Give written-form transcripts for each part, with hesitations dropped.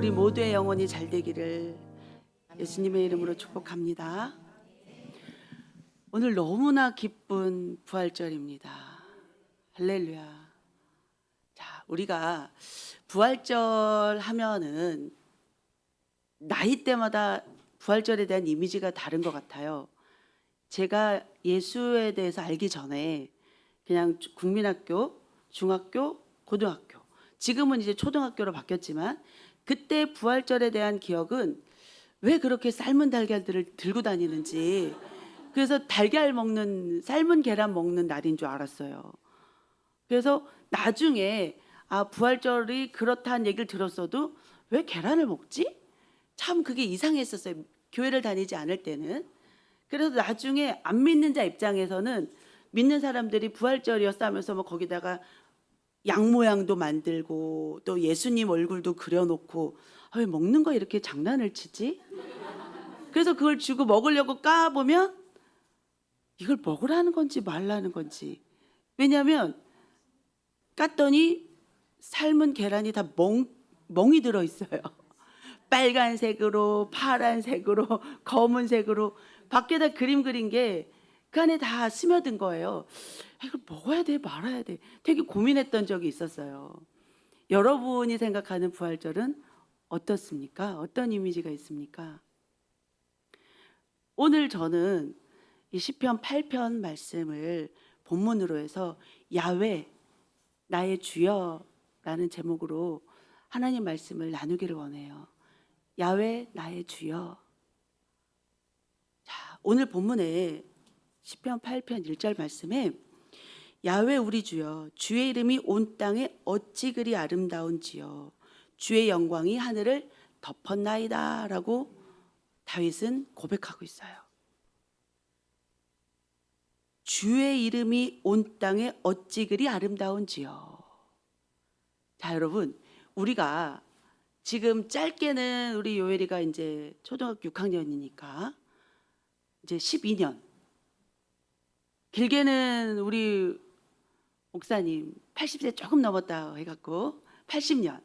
우리 모두의 영혼이 잘 되기를 예수님의 이름으로 축복합니다. 오늘 너무나 기쁜 부활절입니다. 할렐루야. 자, 우리가 부활절 하면은 나이대마다 부활절에 대한 이미지가 다른 것 같아요. 제가 예수에 대해서 알기 전에 그냥 국민학교, 중학교, 고등학교, 지금은 이제 초등학교로 바뀌었지만 그때 부활절에 대한 기억은 왜 그렇게 삶은 달걀들을 들고 다니는지, 그래서 달걀 먹는, 삶은 계란 먹는 날인 줄 알았어요. 그래서 나중에 부활절이 그렇다는 얘기를 들었어도 왜 계란을 먹지? 참 그게 이상했었어요. 교회를 다니지 않을 때는. 그래서 나중에 안 믿는 자 입장에서는 믿는 사람들이 부활절이었어 하면서 뭐 거기다가 양 모양도 만들고 또 예수님 얼굴도 그려놓고 왜 먹는 거 이렇게 장난을 치지? 그래서 그걸 주고 먹으려고 까보면 이걸 먹으라는 건지 말라는 건지. 왜냐하면 깠더니 삶은 계란이 다 멍이 들어있어요. 빨간색으로, 파란색으로, 검은색으로 밖에다 그림 그린 게 그 안에 다 스며든 거예요. 이걸 먹어야 돼, 말아야 돼. 되게 고민했던 적이 있었어요. 여러분이 생각하는 부활절은 어떻습니까? 어떤 이미지가 있습니까? 오늘 저는 이 시편 8편 말씀을 본문으로 해서 야훼 나의 주여라는 제목으로 하나님 말씀을 나누기를 원해요. 야훼 나의 주여. 자, 오늘 본문에 시편 8편 1절 말씀에 야훼 우리 주여, 주의 이름이 온 땅에 어찌 그리 아름다운지요, 주의 영광이 하늘을 덮었나이다 라고 다윗은 고백하고 있어요. 주의 이름이 온 땅에 어찌 그리 아름다운지요. 자, 여러분, 우리가 지금 짧게는 우리 요엘이가 이제 초등학교 6학년이니까 이제 12년, 길게는 우리 목사님 80세 조금 넘었다 해갖고 80년,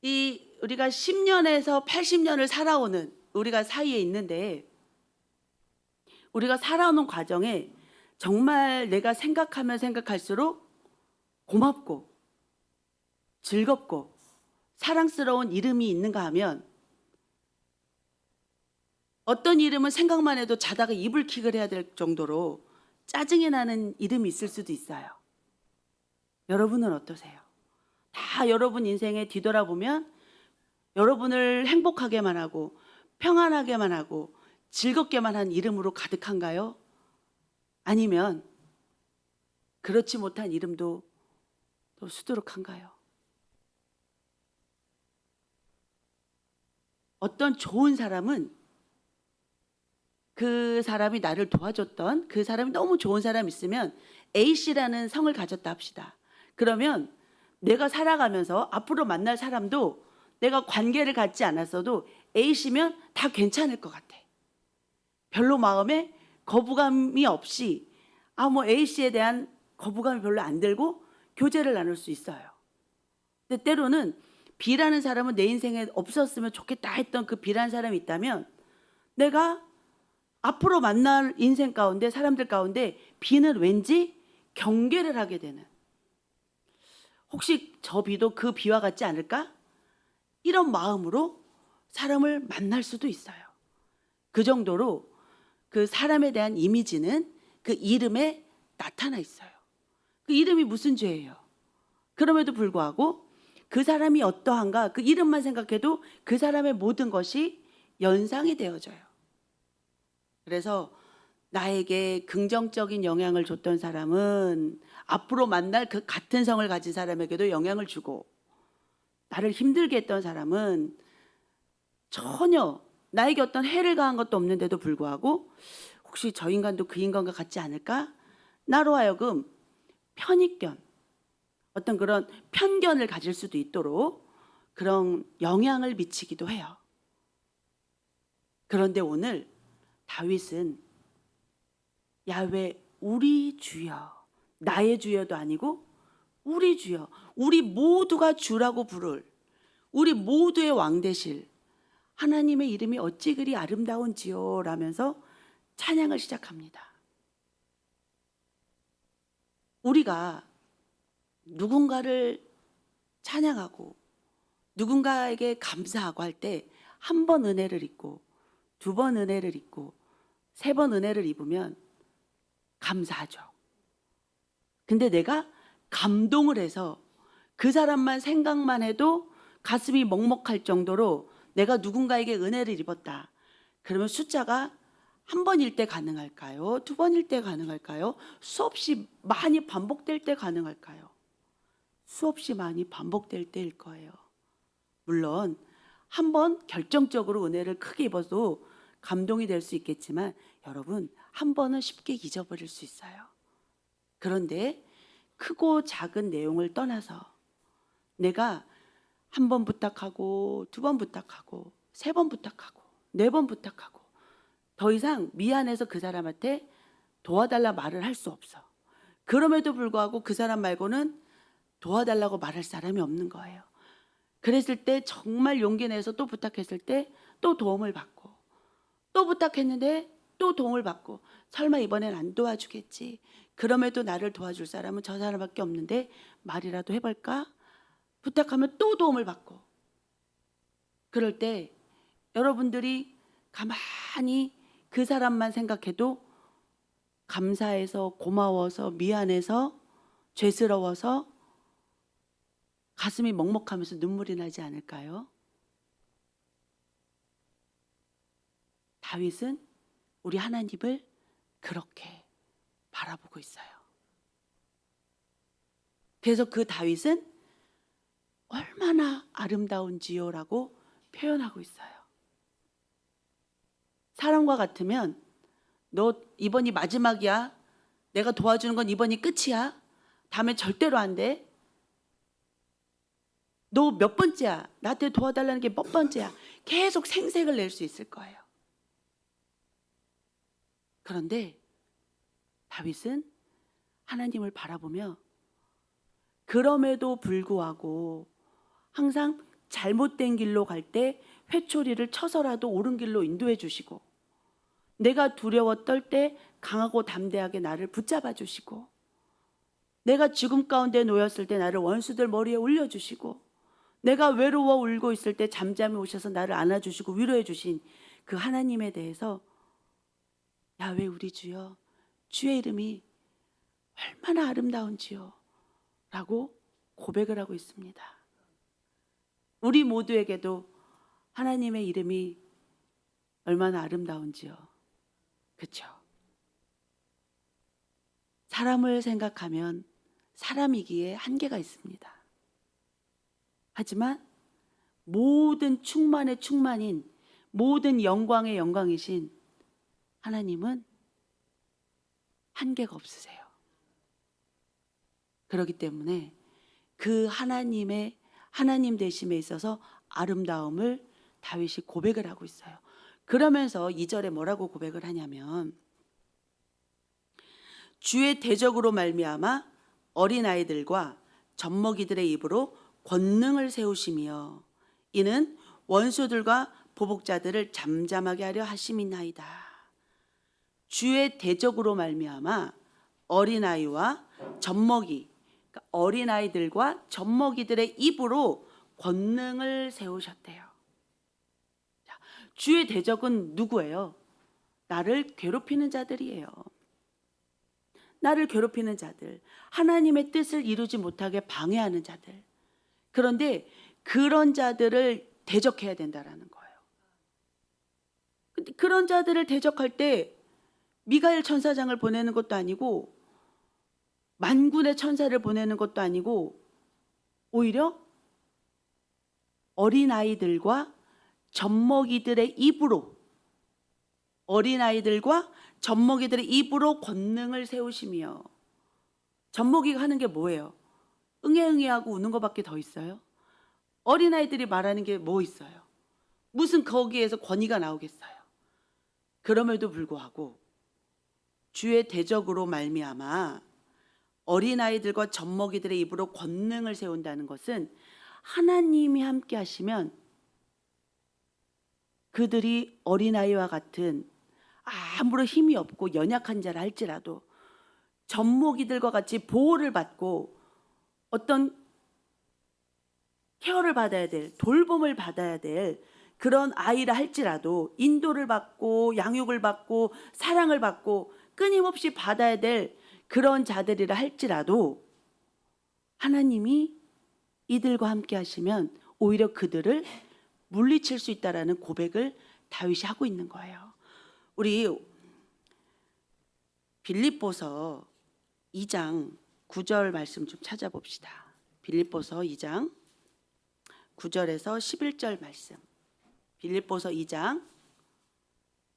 이 우리가 10년에서 80년을 살아오는 우리가 사이에 있는데, 우리가 살아오는 과정에 정말 내가 생각하면 생각할수록 고맙고 즐겁고 사랑스러운 이름이 있는가 하면, 어떤 이름은 생각만 해도 자다가 이불킥을 해야 될 정도로 짜증이 나는 이름이 있을 수도 있어요. 여러분은 어떠세요? 다 여러분 인생에 뒤돌아보면 여러분을 행복하게만 하고 평안하게만 하고 즐겁게만 한 이름으로 가득한가요? 아니면 그렇지 못한 이름도 또 수두룩한가요? 어떤 좋은 사람은 그 사람이 나를 도와줬던 그 사람이 너무 좋은 사람 있으면 A씨라는 성을 가졌다 합시다. 그러면 내가 살아가면서 앞으로 만날 사람도 내가 관계를 갖지 않았어도 A씨면 다 괜찮을 것 같아. 별로 마음에 거부감이 없이 뭐 A씨에 대한 거부감이 별로 안 들고 교제를 나눌 수 있어요. 근데 때로는 B라는 사람은 내 인생에 없었으면 좋겠다 했던 그 B라는 사람이 있다면 내가 앞으로 만날 인생 가운데 사람들 가운데 B는 왠지 경계를 하게 되는, 혹시 저 B도 그 B와 같지 않을까? 이런 마음으로 사람을 만날 수도 있어요. 그 정도로 그 사람에 대한 이미지는 그 이름에 나타나 있어요. 그 이름이 무슨 죄예요? 그럼에도 불구하고 그 사람이 어떠한가, 그 이름만 생각해도 그 사람의 모든 것이 연상이 되어져요. 그래서 나에게 긍정적인 영향을 줬던 사람은 앞으로 만날 그 같은 성을 가진 사람에게도 영향을 주고, 나를 힘들게 했던 사람은 전혀 나에게 어떤 해를 가한 것도 없는데도 불구하고 혹시 저 인간도 그 인간과 같지 않을까? 나로 하여금 편익견, 어떤 그런 편견을 가질 수도 있도록 그런 영향을 미치기도 해요. 그런데 오늘 다윗은 야훼 우리 주여, 나의 주여도 아니고 우리 주여, 우리 모두가 주라고 부를 우리 모두의 왕 되실 하나님의 이름이 어찌 그리 아름다운지요 라면서 찬양을 시작합니다. 우리가 누군가를 찬양하고 누군가에게 감사하고 할 때 한 번 은혜를 입고 두 번 은혜를 입고 세 번 은혜를 입으면 감사하죠. 근데 내가 감동을 해서 그 사람만 생각만 해도 가슴이 먹먹할 정도로 내가 누군가에게 은혜를 입었다. 그러면 숫자가 한 번일 때 가능할까요? 두 번일 때 가능할까요? 수없이 많이 반복될 때 가능할까요? 수없이 많이 반복될 때일 거예요. 물론 한 번 결정적으로 은혜를 크게 입어도 감동이 될 수 있겠지만 여러분, 한 번은 쉽게 잊어버릴 수 있어요. 그런데 크고 작은 내용을 떠나서 내가 한 번 부탁하고 두 번 부탁하고 세 번 부탁하고 네 번 부탁하고 더 이상 미안해서 그 사람한테 도와달라 말을 할 수 없어. 그럼에도 불구하고 그 사람 말고는 도와달라고 말할 사람이 없는 거예요. 그랬을 때 정말 용기 내서 또 부탁했을 때 또 도움을 받고 또 부탁했는데 또 도움을 받고 설마 이번엔 안 도와주겠지. 그럼에도 나를 도와줄 사람은 저 사람밖에 없는데 말이라도 해볼까? 부탁하면 또 도움을 받고 그럴 때 여러분들이 가만히 그 사람만 생각해도 감사해서 고마워서 미안해서 죄스러워서 가슴이 먹먹하면서 눈물이 나지 않을까요? 다윗은 우리 하나님을 그렇게 바라보고 있어요. 그래서 그 다윗은 얼마나 아름다운지요라고 표현하고 있어요. 사람과 같으면 너 이번이 마지막이야. 내가 도와주는 건 이번이 끝이야. 다음에 절대로 안 돼. 너 몇 번째야. 나한테 도와달라는 게 몇 번째야. 계속 생색을 낼 수 있을 거예요. 그런데 다윗은 하나님을 바라보며 그럼에도 불구하고 항상 잘못된 길로 갈 때 회초리를 쳐서라도 옳은 길로 인도해 주시고 내가 두려워 떨 때 강하고 담대하게 나를 붙잡아 주시고 내가 죽음 가운데 놓였을 때 나를 원수들 머리에 올려주시고 내가 외로워 울고 있을 때 잠잠히 오셔서 나를 안아주시고 위로해 주신 그 하나님에 대해서 야훼 우리 주여 주의 이름이 얼마나 아름다운지요 라고 고백을 하고 있습니다. 우리 모두에게도 하나님의 이름이 얼마나 아름다운지요. 그렇죠? 사람을 생각하면 사람이기에 한계가 있습니다. 하지만 모든 충만의 충만인 모든 영광의 영광이신 하나님은 한계가 없으세요. 그렇기 때문에 그 하나님의 하나님 되심에 있어서 아름다움을 다윗이 고백을 하고 있어요. 그러면서 2절에 뭐라고 고백을 하냐면 주의 대적으로 말미암아 어린아이들과 젖먹이들의 입으로 권능을 세우시며 이는 원수들과 보복자들을 잠잠하게 하려 하심이나이다. 주의 대적으로 말미암아 어린아이와 젖먹이, 그러니까 어린아이들과 젖먹이들의 입으로 권능을 세우셨대요. 자, 주의 대적은 누구예요? 나를 괴롭히는 자들이에요. 나를 괴롭히는 자들, 하나님의 뜻을 이루지 못하게 방해하는 자들. 그런데 그런 자들을 대적해야 된다라는 거예요. 근데 그런 자들을 대적할 때 미가엘 천사장을 보내는 것도 아니고 만군의 천사를 보내는 것도 아니고 오히려 어린아이들과 젖먹이들의 입으로 어린아이들과 젖먹이들의 입으로 권능을 세우시며 젖먹이가 하는 게 뭐예요? 응애응애하고 우는 것밖에 더 있어요? 어린아이들이 말하는 게 뭐 있어요? 무슨 거기에서 권위가 나오겠어요? 그럼에도 불구하고 주의 대적으로 말미암아 어린아이들과 젖먹이들의 입으로 권능을 세운다는 것은 하나님이 함께 하시면 그들이 어린아이와 같은 아무런 힘이 없고 연약한 자라 할지라도 젖먹이들과 같이 보호를 받고 어떤 케어를 받아야 될, 돌봄을 받아야 될 그런 아이라 할지라도 인도를 받고 양육을 받고 사랑을 받고 끊임없이 받아야 될 그런 자들이라 할지라도 하나님이 이들과 함께 하시면 오히려 그들을 물리칠 수 있다라는 고백을 다윗이 하고 있는 거예요. 우리 빌립보서 2장 9절 말씀 좀 찾아봅시다. 빌립보서 2장 9절에서 11절 말씀. 빌립보서 2장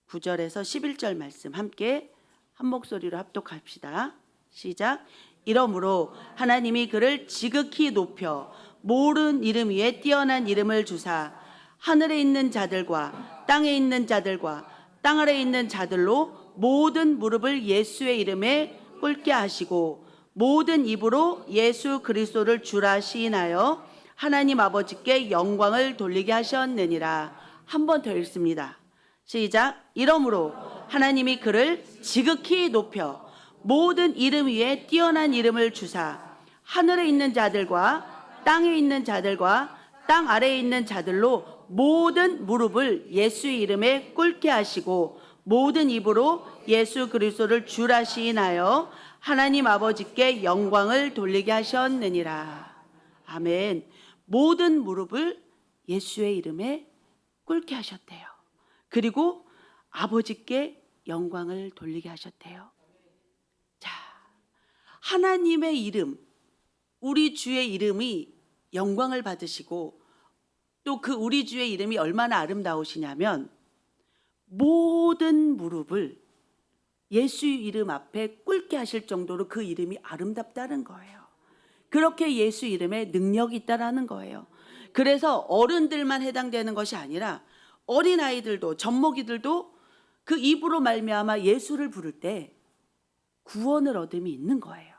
9절에서 11절 말씀 함께 한 목소리로 합독합시다. 시작. 이러므로 하나님이 그를 지극히 높여 모든 이름 위에 뛰어난 이름을 주사 하늘에 있는 자들과 땅에 있는 자들과 땅 아래에 있는 자들로 모든 무릎을 예수의 이름에 꿇게 하시고 모든 입으로 예수 그리스도를 주라 시인하여 하나님 아버지께 영광을 돌리게 하셨느니라. 한 번 더 읽습니다. 시작. 이러므로 하나님이 그를 지극히 높여 모든 이름 위에 뛰어난 이름을 주사 하늘에 있는 자들과 땅에 있는 자들과 땅 아래에 있는 자들로 모든 무릎을 예수의 이름에 꿇게 하시고 모든 입으로 예수 그리스도를 주라 시인하여 하나님 아버지께 영광을 돌리게 하셨느니라. 아멘. 모든 무릎을 예수의 이름에 꿇게 하셨대요. 그리고 아버지께 영광을 돌리게 하셨대요. 자, 하나님의 이름, 우리 주의 이름이 영광을 받으시고 또 그 우리 주의 이름이 얼마나 아름다우시냐면 모든 무릎을 예수 이름 앞에 꿇게 하실 정도로 그 이름이 아름답다는 거예요. 그렇게 예수 이름에 능력이 있다라는 거예요. 그래서 어른들만 해당되는 것이 아니라 어린아이들도 젖먹이들도 그 입으로 말미암아 예수를 부를 때 구원을 얻음이 있는 거예요.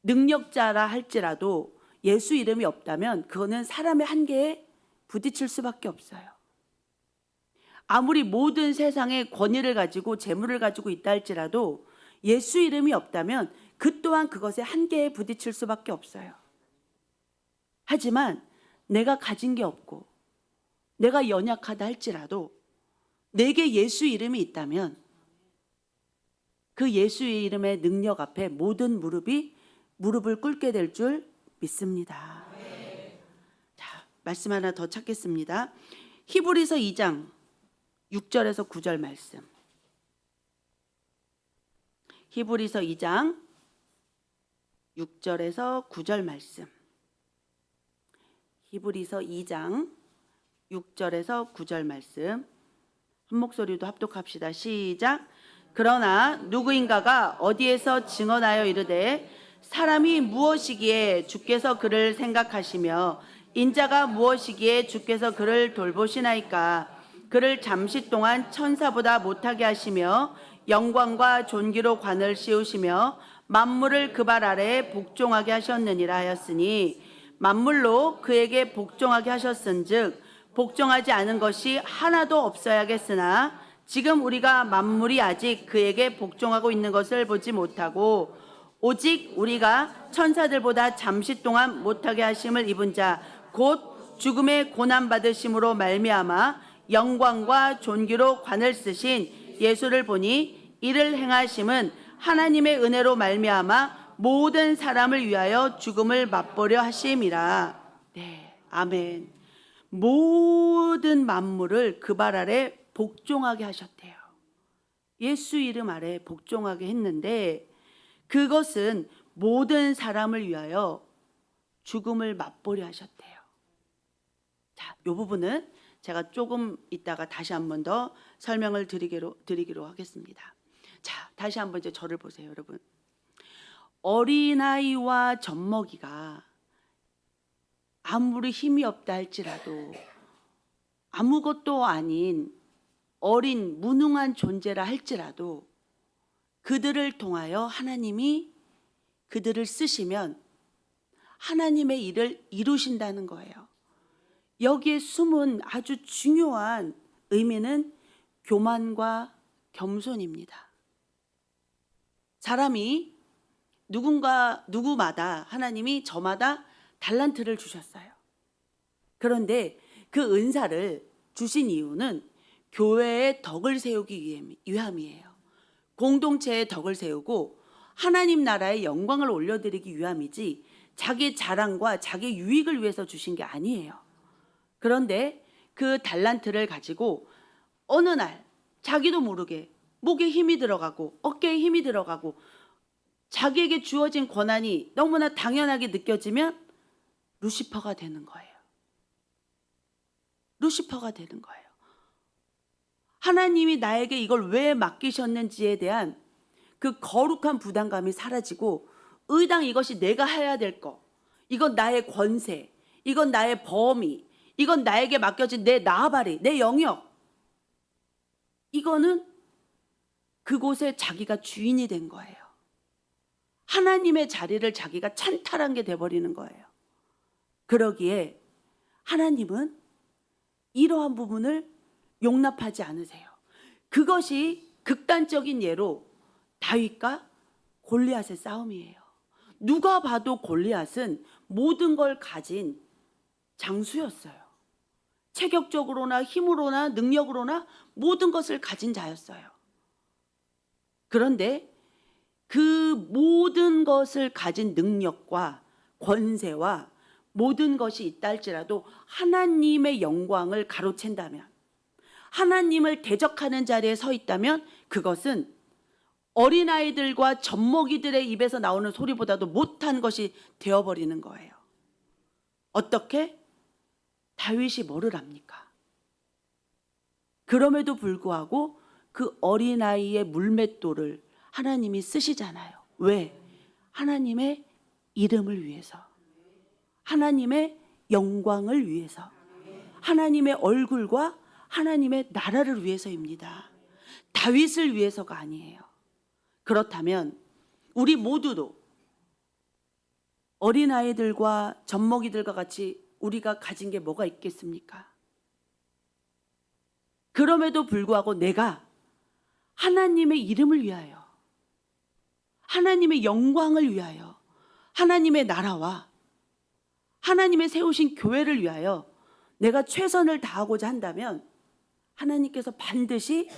능력자라 할지라도 예수 이름이 없다면 그거는 사람의 한계에 부딪힐 수밖에 없어요. 아무리 모든 세상의 권위를 가지고 재물을 가지고 있다 할지라도 예수 이름이 없다면 그 또한 그것의 한계에 부딪힐 수밖에 없어요. 하지만 내가 가진 게 없고 내가 연약하다 할지라도 내게 예수 이름이 있다면 그 예수의 이름의 능력 앞에 모든 무릎을 꿇게 될 줄 믿습니다. 자, 말씀 하나 더 찾겠습니다. 히브리서 2장 6절에서 9절 말씀. 히브리서 2장 6절에서 9절 말씀. 히브리서 2장 6절에서 9절 말씀. 한 목소리도 합독합시다. 시작. 그러나 누구인가가 어디에서 증언하여 이르되 사람이 무엇이기에 주께서 그를 생각하시며 인자가 무엇이기에 주께서 그를 돌보시나이까. 그를 잠시 동안 천사보다 못하게 하시며 영광과 존귀로 관을 씌우시며 만물을 그 발 아래에 복종하게 하셨느니라 하였으니 만물로 그에게 복종하게 하셨은즉 복종하지 않은 것이 하나도 없어야겠으나 지금 우리가 만물이 아직 그에게 복종하고 있는 것을 보지 못하고 오직 우리가 천사들보다 잠시 동안 못하게 하심을 입은 자 곧 죽음의 고난 받으심으로 말미암아 영광과 존귀로 관을 쓰신 예수를 보니 이를 행하심은 하나님의 은혜로 말미암아 모든 사람을 위하여 죽음을 맛보려 하심이라. 네, 아멘. 모든 만물을 그 발 아래 복종하게 하셨대요. 예수 이름 아래 복종하게 했는데 그것은 모든 사람을 위하여 죽음을 맛보려 하셨대요. 자, 이 부분은 제가 조금 이따가 다시 한 번 더 설명을 드리기로 하겠습니다. 자, 다시 한번 이제 저를 보세요, 여러분. 어린아이와 젖먹이가 아무리 힘이 없다 할지라도 아무것도 아닌 어린 무능한 존재라 할지라도 그들을 통하여 하나님이 그들을 쓰시면 하나님의 일을 이루신다는 거예요. 여기에 숨은 아주 중요한 의미는 교만과 겸손입니다. 사람이 누구마다 하나님이 저마다 달란트를 주셨어요. 그런데 그 은사를 주신 이유는 교회의 덕을 세우기 위함이에요. 공동체의 덕을 세우고 하나님 나라의 영광을 올려드리기 위함이지 자기 자랑과 자기 유익을 위해서 주신 게 아니에요. 그런데 그 달란트를 가지고 어느 날 자기도 모르게 목에 힘이 들어가고 어깨에 힘이 들어가고 자기에게 주어진 권한이 너무나 당연하게 느껴지면 루시퍼가 되는 거예요. 루시퍼가 되는 거예요. 하나님이 나에게 이걸 왜 맡기셨는지에 대한 그 거룩한 부담감이 사라지고 의당 이것이 내가 해야 될 거, 이건 나의 권세, 이건 나의 범위, 이건 나에게 맡겨진 내 나아바리, 내 영역, 이거는 그곳에 자기가 주인이 된 거예요. 하나님의 자리를 자기가 찬탈한 게 돼버리는 거예요. 그러기에 하나님은 이러한 부분을 용납하지 않으세요. 그것이 극단적인 예로 다윗과 골리앗의 싸움이에요. 누가 봐도 골리앗은 모든 걸 가진 장수였어요. 체격적으로나 힘으로나 능력으로나 모든 것을 가진 자였어요. 그런데 그 모든 것을 가진 능력과 권세와 모든 것이 있다 할지라도 하나님의 영광을 가로챈다면, 하나님을 대적하는 자리에 서 있다면 그것은 어린아이들과 젖먹이들의 입에서 나오는 소리보다도 못한 것이 되어버리는 거예요. 어떻게? 다윗이 뭐를 합니까? 그럼에도 불구하고 그 어린아이의 물맷돌을 하나님이 쓰시잖아요. 왜? 하나님의 이름을 위해서, 하나님의 영광을 위해서, 하나님의 얼굴과 하나님의 나라를 위해서입니다. 다윗을 위해서가 아니에요. 그렇다면 우리 모두도 어린아이들과 젖먹이들과 같이 우리가 가진 게 뭐가 있겠습니까? 그럼에도 불구하고 내가 하나님의 이름을 위하여, 하나님의 영광을 위하여, 하나님의 나라와 하나님의 세우신 교회를 위하여 내가 최선을 다하고자 한다면 하나님께서 반드시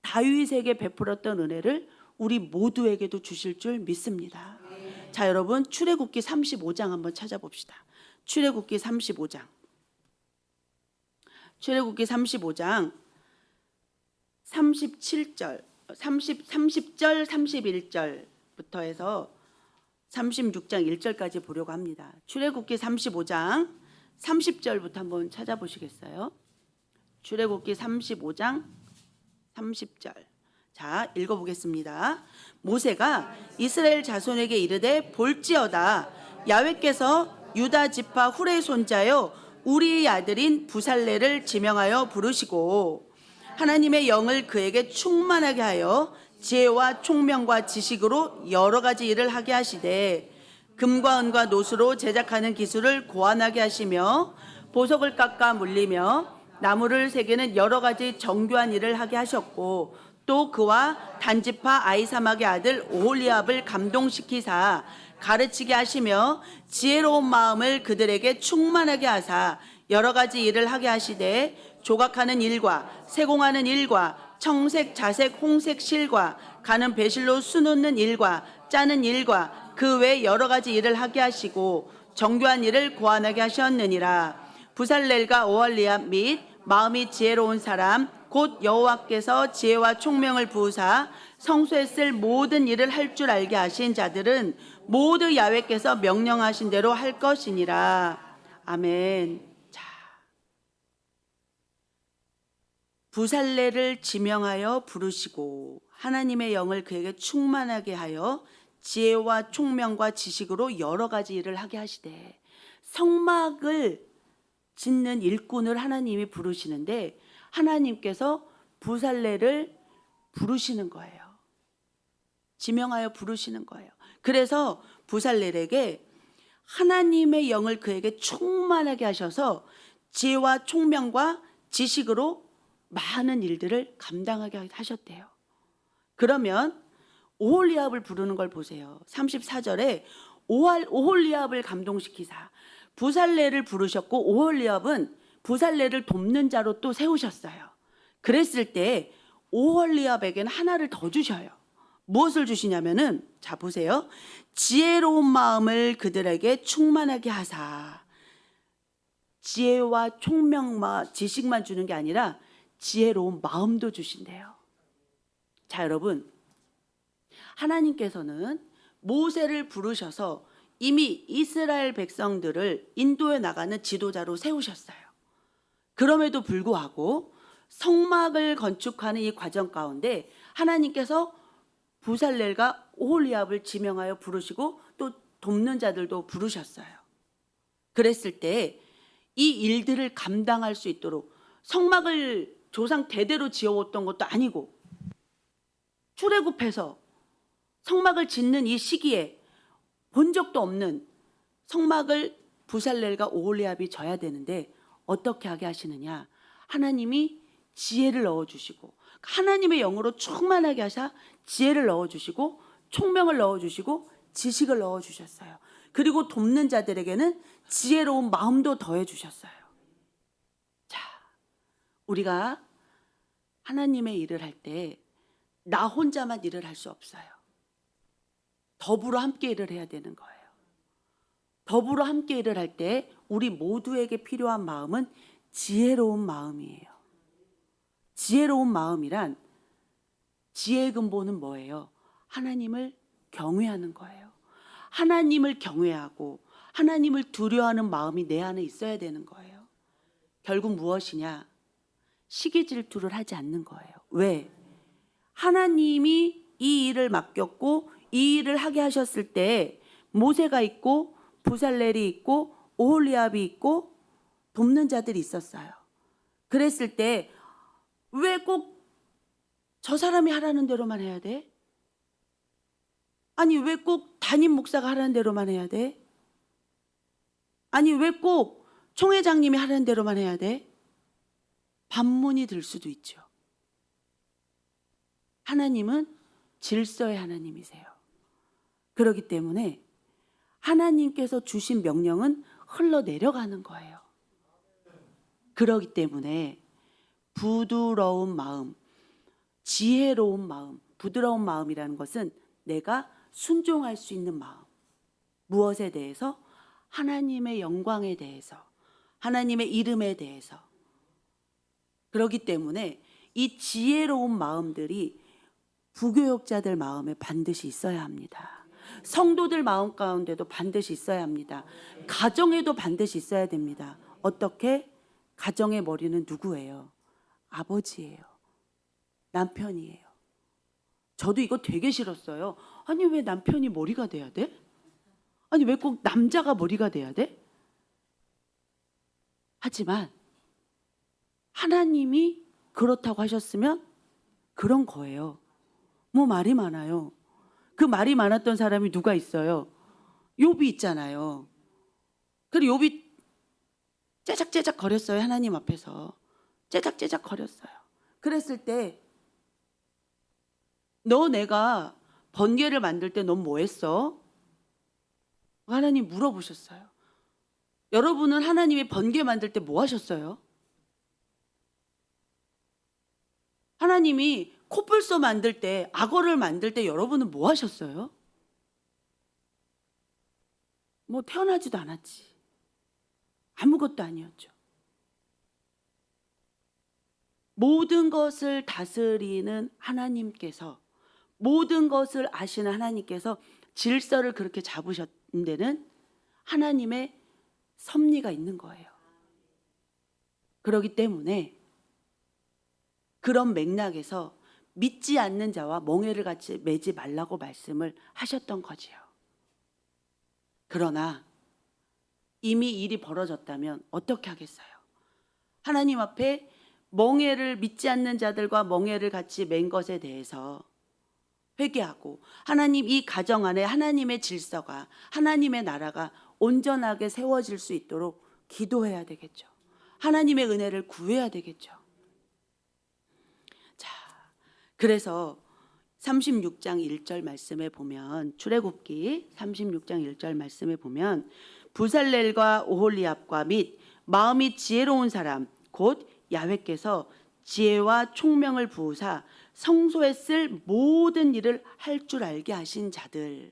다윗에게 베풀었던 은혜를 우리 모두에게도 주실 줄 믿습니다. 자, 여러분 출애굽기 35장 한번 찾아봅시다. 출애굽기 35장. 출애굽기 35장 37절, 30절, 31절부터 해서 36장 1절까지 보려고 합니다. 출애굽기 35장 30절부터 한번 찾아보시겠어요? 출애굽기 35장 30절. 자, 읽어보겠습니다. 모세가 이스라엘 자손에게 이르되 볼지어다 야훼께서 유다 지파 훌의 손자요 우리의 아들인 부살레를 지명하여 부르시고 하나님의 영을 그에게 충만하게 하여 지혜와 총명과 지식으로 여러 가지 일을 하게 하시되 금과 은과 노수로 제작하는 기술을 고안하게 하시며 보석을 깎아 물리며 나무를 새기는 여러 가지 정교한 일을 하게 하셨고 또 그와 단지파 아이사막의 아들 오홀리압을 감동시키사 가르치게 하시며 지혜로운 마음을 그들에게 충만하게 하사 여러 가지 일을 하게 하시되 조각하는 일과 세공하는 일과 청색, 자색, 홍색 실과 가는 배실로 수놓는 일과 짜는 일과 그 외 여러 가지 일을 하게 하시고 정교한 일을 고안하게 하셨느니라. 부살렐과 오홀리압 및 마음이 지혜로운 사람 곧 여호와께서 지혜와 총명을 부으사 성소에 쓸 모든 일을 할 줄 알게 하신 자들은 모두 야훼께서 명령하신 대로 할 것이니라. 아멘. 자, 부살레를 지명하여 부르시고 하나님의 영을 그에게 충만하게 하여 지혜와 총명과 지식으로 여러 가지 일을 하게 하시되 성막을 짓는 일꾼을 하나님이 부르시는데 하나님께서 부살레를 부르시는 거예요. 지명하여 부르시는 거예요. 그래서 부살렐에게 하나님의 영을 그에게 충만하게 하셔서 지혜와 총명과 지식으로 많은 일들을 감당하게 하셨대요. 그러면 오홀리압을 부르는 걸 보세요. 34절에 오홀리압을 감동시키사 부살레를 부르셨고, 오홀리압은 부살레를 돕는 자로 또 세우셨어요. 그랬을 때 오홀리압에게는 하나를 더 주셔요. 무엇을 주시냐면은, 자 보세요. 지혜로운 마음을 그들에게 충만하게 하사. 지혜와 총명과 지식만 주는 게 아니라 지혜로운 마음도 주신대요. 자 여러분, 하나님께서는 모세를 부르셔서 이미 이스라엘 백성들을 인도해 나가는 지도자로 세우셨어요. 그럼에도 불구하고 성막을 건축하는 이 과정 가운데 하나님께서 부살렐과 오홀리압을 지명하여 부르시고 또 돕는 자들도 부르셨어요. 그랬을 때 이 일들을 감당할 수 있도록, 성막을 조상 대대로 지어왔던 것도 아니고 출애굽해서 성막을 짓는 이 시기에 본 적도 없는 성막을 부살렐과 오홀리압이 져야 되는데 어떻게 하게 하시느냐? 하나님이 지혜를 넣어주시고, 하나님의 영으로 충만하게 하사 지혜를 넣어주시고 총명을 넣어주시고 지식을 넣어주셨어요. 그리고 돕는 자들에게는 지혜로운 마음도 더해주셨어요. 자, 우리가 하나님의 일을 할 때 나 혼자만 일을 할 수 없어요. 더불어 함께 일을 해야 되는 거예요. 더불어 함께 일을 할 때 우리 모두에게 필요한 마음은 지혜로운 마음이에요. 지혜로운 마음이란, 지혜의 근본은 뭐예요? 하나님을 경외하는 거예요. 하나님을 경외하고 하나님을 두려워하는 마음이 내 안에 있어야 되는 거예요. 결국 무엇이냐? 시기 질투를 하지 않는 거예요. 왜? 하나님이 이 일을 맡겼고 이 일을 하게 하셨을 때 모세가 있고 부살렐이 있고 오홀리압이 있고 돕는 자들이 있었어요. 그랬을 때 왜 꼭 저 사람이 하라는 대로만 해야 돼? 아니 왜 꼭 담임 목사가 하라는 대로만 해야 돼? 아니 왜 꼭 총회장님이 하라는 대로만 해야 돼? 반문이 들 수도 있죠. 하나님은 질서의 하나님이세요. 그렇기 때문에 하나님께서 주신 명령은 흘러내려가는 거예요. 그렇기 때문에 부드러운 마음, 지혜로운 마음, 부드러운 마음이라는 것은 내가 순종할 수 있는 마음. 무엇에 대해서? 하나님의 영광에 대해서, 하나님의 이름에 대해서. 그렇기 때문에 이 지혜로운 마음들이 부교역자들 마음에 반드시 있어야 합니다. 성도들 마음 가운데도 반드시 있어야 합니다. 가정에도 반드시 있어야 됩니다. 어떻게? 가정의 머리는 누구예요? 아버지예요. 남편이에요. 저도 이거 되게 싫었어요. 아니 왜 남편이 머리가 돼야 돼? 아니 왜 꼭 남자가 머리가 돼야 돼? 하지만 하나님이 그렇다고 하셨으면 그런 거예요. 뭐 말이 많아요. 그 말이 많았던 사람이 누가 있어요? 욥이 있잖아요. 그리고 욥이 째작째작 거렸어요. 하나님 앞에서 째작째작 거렸어요. 그랬을 때 너 내가 번개를 만들 때 넌 뭐 했어? 하나님 물어보셨어요. 여러분은 하나님이 번개 만들 때 뭐 하셨어요? 하나님이 코뿔소 만들 때, 악어를 만들 때 여러분은 뭐 하셨어요? 뭐 태어나지도 않았지. 아무것도 아니었죠. 모든 것을 다스리는 하나님께서, 모든 것을 아시는 하나님께서 질서를 그렇게 잡으셨는 데는 하나님의 섭리가 있는 거예요. 그렇기 때문에 그런 맥락에서 믿지 않는 자와 멍에를 같이 매지 말라고 말씀을 하셨던 거지요. 그러나 이미 일이 벌어졌다면 어떻게 하겠어요? 하나님 앞에 멍에를 믿지 않는 자들과 멍에를 같이 맨 것에 대해서 회개하고, 하나님 이 가정 안에 하나님의 질서가, 하나님의 나라가 온전하게 세워질 수 있도록 기도해야 되겠죠. 하나님의 은혜를 구해야 되겠죠. 자, 그래서 36장 1절 말씀에 보면, 출애굽기 36장 1절 말씀에 보면, 부살렐과 오홀리압과 및 마음이 지혜로운 사람 곧 야훼께서 지혜와 총명을 부으사 성소에 쓸 모든 일을 할 줄 알게 하신 자들.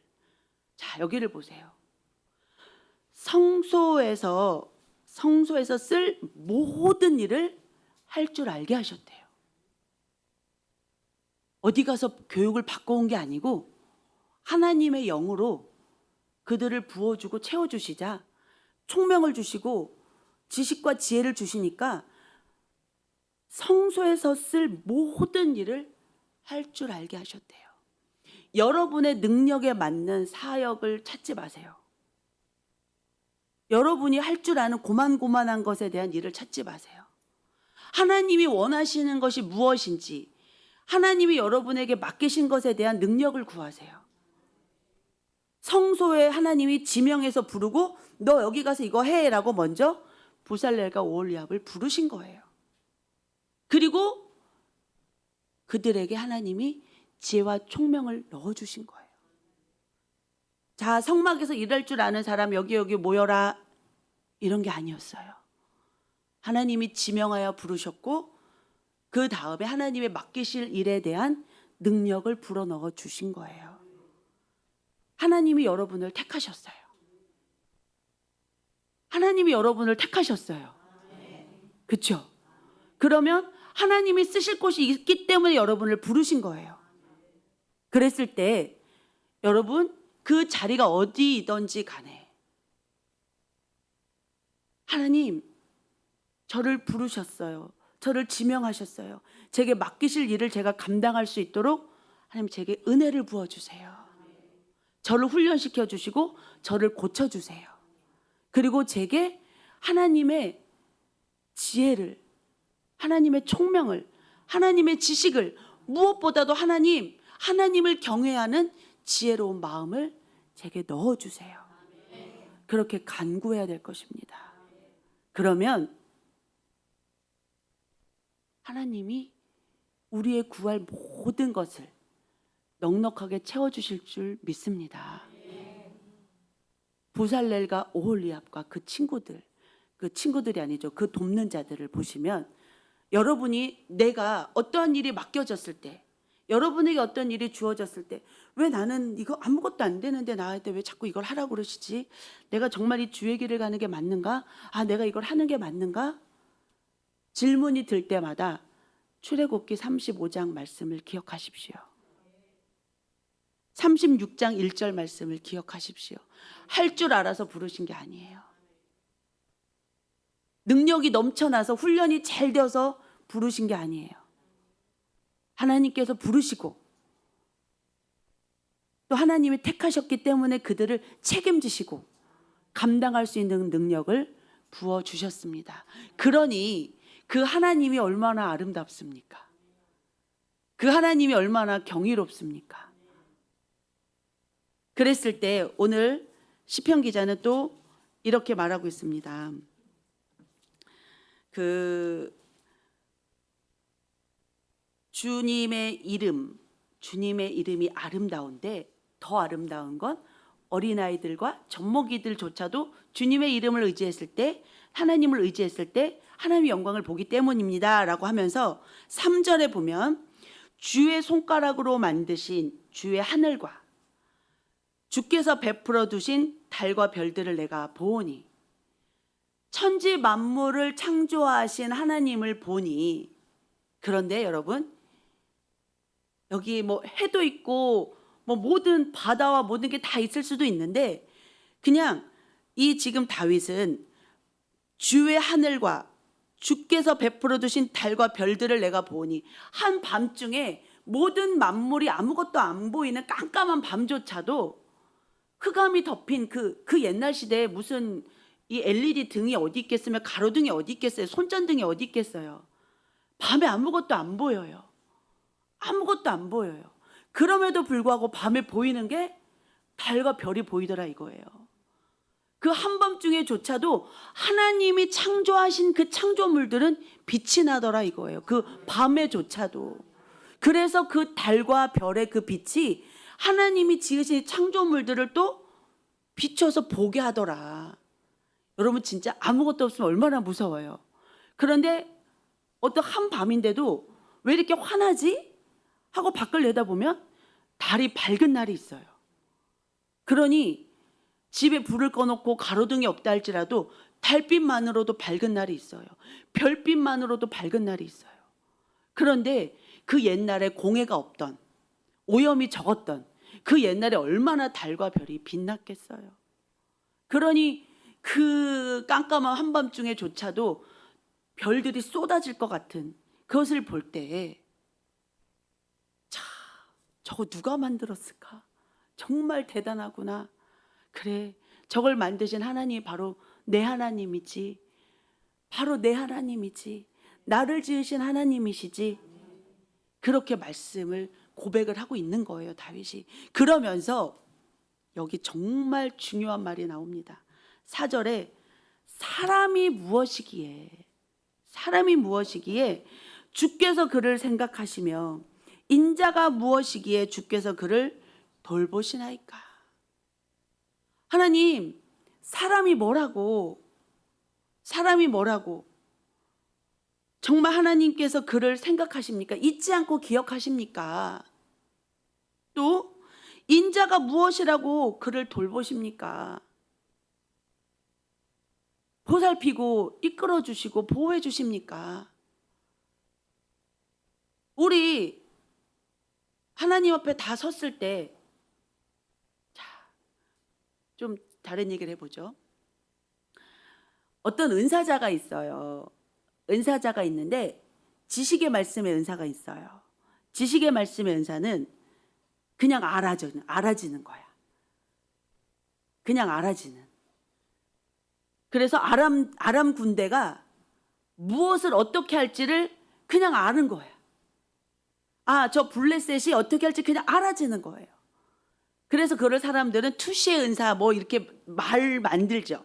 자, 여기를 보세요. 성소에서 쓸 모든 일을 할 줄 알게 하셨대요. 어디 가서 교육을 받고 온 게 아니고 하나님의 영으로 그들을 부어주고 채워주시자 총명을 주시고 지식과 지혜를 주시니까 성소에서 쓸 모든 일을 할 줄 알게 하셨대요. 여러분의 능력에 맞는 사역을 찾지 마세요. 여러분이 할 줄 아는 고만고만한 것에 대한 일을 찾지 마세요. 하나님이 원하시는 것이 무엇인지, 하나님이 여러분에게 맡기신 것에 대한 능력을 구하세요. 성소에 하나님이 지명해서 부르고 너 여기 가서 이거 해라고 먼저 부살렐과 오홀리압을 부르신 거예요. 그리고 그들에게 하나님이 지혜와 총명을 넣어주신 거예요. 자, 성막에서 일할 줄 아는 사람 여기 모여라, 이런 게 아니었어요. 하나님이 지명하여 부르셨고 그 다음에 하나님의 맡기실 일에 대한 능력을 불어넣어 주신 거예요. 하나님이 여러분을 택하셨어요. 하나님이 여러분을 택하셨어요. 그렇죠? 그러면 하나님이 쓰실 곳이 있기 때문에 여러분을 부르신 거예요. 그랬을 때 여러분 그 자리가 어디이든지 간에 하나님 저를 부르셨어요. 저를 지명하셨어요. 제게 맡기실 일을 제가 감당할 수 있도록 하나님 제게 은혜를 부어주세요. 저를 훈련시켜 주시고 저를 고쳐주세요. 그리고 제게 하나님의 지혜를, 하나님의 총명을, 하나님의 지식을, 무엇보다도 하나님을 경외하는 지혜로운 마음을 제게 넣어주세요. 그렇게 간구해야 될 것입니다. 그러면 하나님이 우리의 구할 모든 것을 넉넉하게 채워주실 줄 믿습니다. 부살렐과 오홀리압과 그 친구들이 아니죠. 그 돕는 자들을 보시면 여러분이 내가 어떠한 일이 맡겨졌을 때, 여러분에게 어떤 일이 주어졌을 때 왜 나는 이거 아무것도 안 되는데 나한테 왜 자꾸 이걸 하라고 그러시지? 내가 정말 이 주의 길을 가는 게 맞는가? 내가 이걸 하는 게 맞는가? 질문이 들 때마다 출애굽기 35장 말씀을 기억하십시오. 36장 1절 말씀을 기억하십시오. 할 줄 알아서 부르신 게 아니에요. 능력이 넘쳐나서 훈련이 잘 되어서 부르신 게 아니에요. 하나님께서 부르시고 또 하나님이 택하셨기 때문에 그들을 책임지시고 감당할 수 있는 능력을 부어주셨습니다. 그러니 그 하나님이 얼마나 아름답습니까? 그 하나님이 얼마나 경이롭습니까? 그랬을 때 오늘 시편 기자는 또 이렇게 말하고 있습니다. 주님의 이름이 아름다운데 더 아름다운 건 어린아이들과 젖먹이들조차도 주님의 이름을 의지했을 때, 하나님을 의지했을 때 하나님의 영광을 보기 때문입니다 라고 하면서 3절에 보면 주의 손가락으로 만드신 주의 하늘과 주께서 베풀어 두신 달과 별들을 내가 보오니, 천지 만물을 창조하신 하나님을 보니. 그런데 여러분 여기 해도 있고 모든 바다와 모든 게 다 있을 수도 있는데, 그냥 이 지금 다윗은 주의 하늘과 주께서 베풀어 두신 달과 별들을 내가 보니, 한밤중에 모든 만물이 아무것도 안 보이는 깜깜한 밤조차도 흑암이 덮인 그 옛날 시대에 무슨 이 LED 등이 어디 있겠으며 가로등이 어디 있겠어요. 손전등이 어디 있겠어요. 밤에 아무것도 안 보여요. 아무것도 안 보여요. 그럼에도 불구하고 밤에 보이는 게 달과 별이 보이더라 이거예요. 그 한밤중에조차도 하나님이 창조하신 그 창조물들은 빛이 나더라 이거예요. 그 밤에조차도. 그래서 그 달과 별의 그 빛이 하나님이 지으신 창조물들을 또 비춰서 보게 하더라. 여러분 진짜 아무것도 없으면 얼마나 무서워요. 그런데 어떤 한밤인데도 왜 이렇게 환하지? 하고 밖을 내다보면 달이 밝은 날이 있어요. 그러니 집에 불을 꺼놓고 가로등이 없다 할지라도 달빛만으로도 밝은 날이 있어요. 별빛만으로도 밝은 날이 있어요. 그런데 그 옛날에 공해가 없던, 오염이 적었던 그 옛날에 얼마나 달과 별이 빛났겠어요. 그러니 그 깜깜한 한밤중에조차도 별들이 쏟아질 것 같은 그것을 볼 때, 참 저거 누가 만들었을까? 정말 대단하구나. 그래, 저걸 만드신 하나님이 바로 내 하나님이지. 바로 내 하나님이지. 나를 지으신 하나님이시지. 그렇게 말씀을 고백을 하고 있는 거예요, 다윗이. 그러면서 여기 정말 중요한 말이 나옵니다. 4절에 사람이 무엇이기에 주께서 그를 생각하시며 인자가 무엇이기에 주께서 그를 돌보시나이까. 하나님, 사람이 뭐라고 정말 하나님께서 그를 생각하십니까? 잊지 않고 기억하십니까? 또 인자가 무엇이라고 그를 돌보십니까? 보살피고 이끌어 주시고 보호해 주십니까? 우리 하나님 앞에 다 섰을 때, 자, 좀 다른 얘기를 해보죠. 어떤 은사자가 있어요. 은사자가 있는데 지식의 말씀의 은사가 있어요. 지식의 말씀의 은사는 그냥 알아지는 거야. 그냥 알아지는. 그래서 아람 군대가 무엇을 어떻게 할지를 그냥 아는 거야. 아, 저 블레셋이 어떻게 할지 그냥 알아지는 거예요. 그래서 그걸 사람들은 투시의 은사 뭐 이렇게 말 만들죠.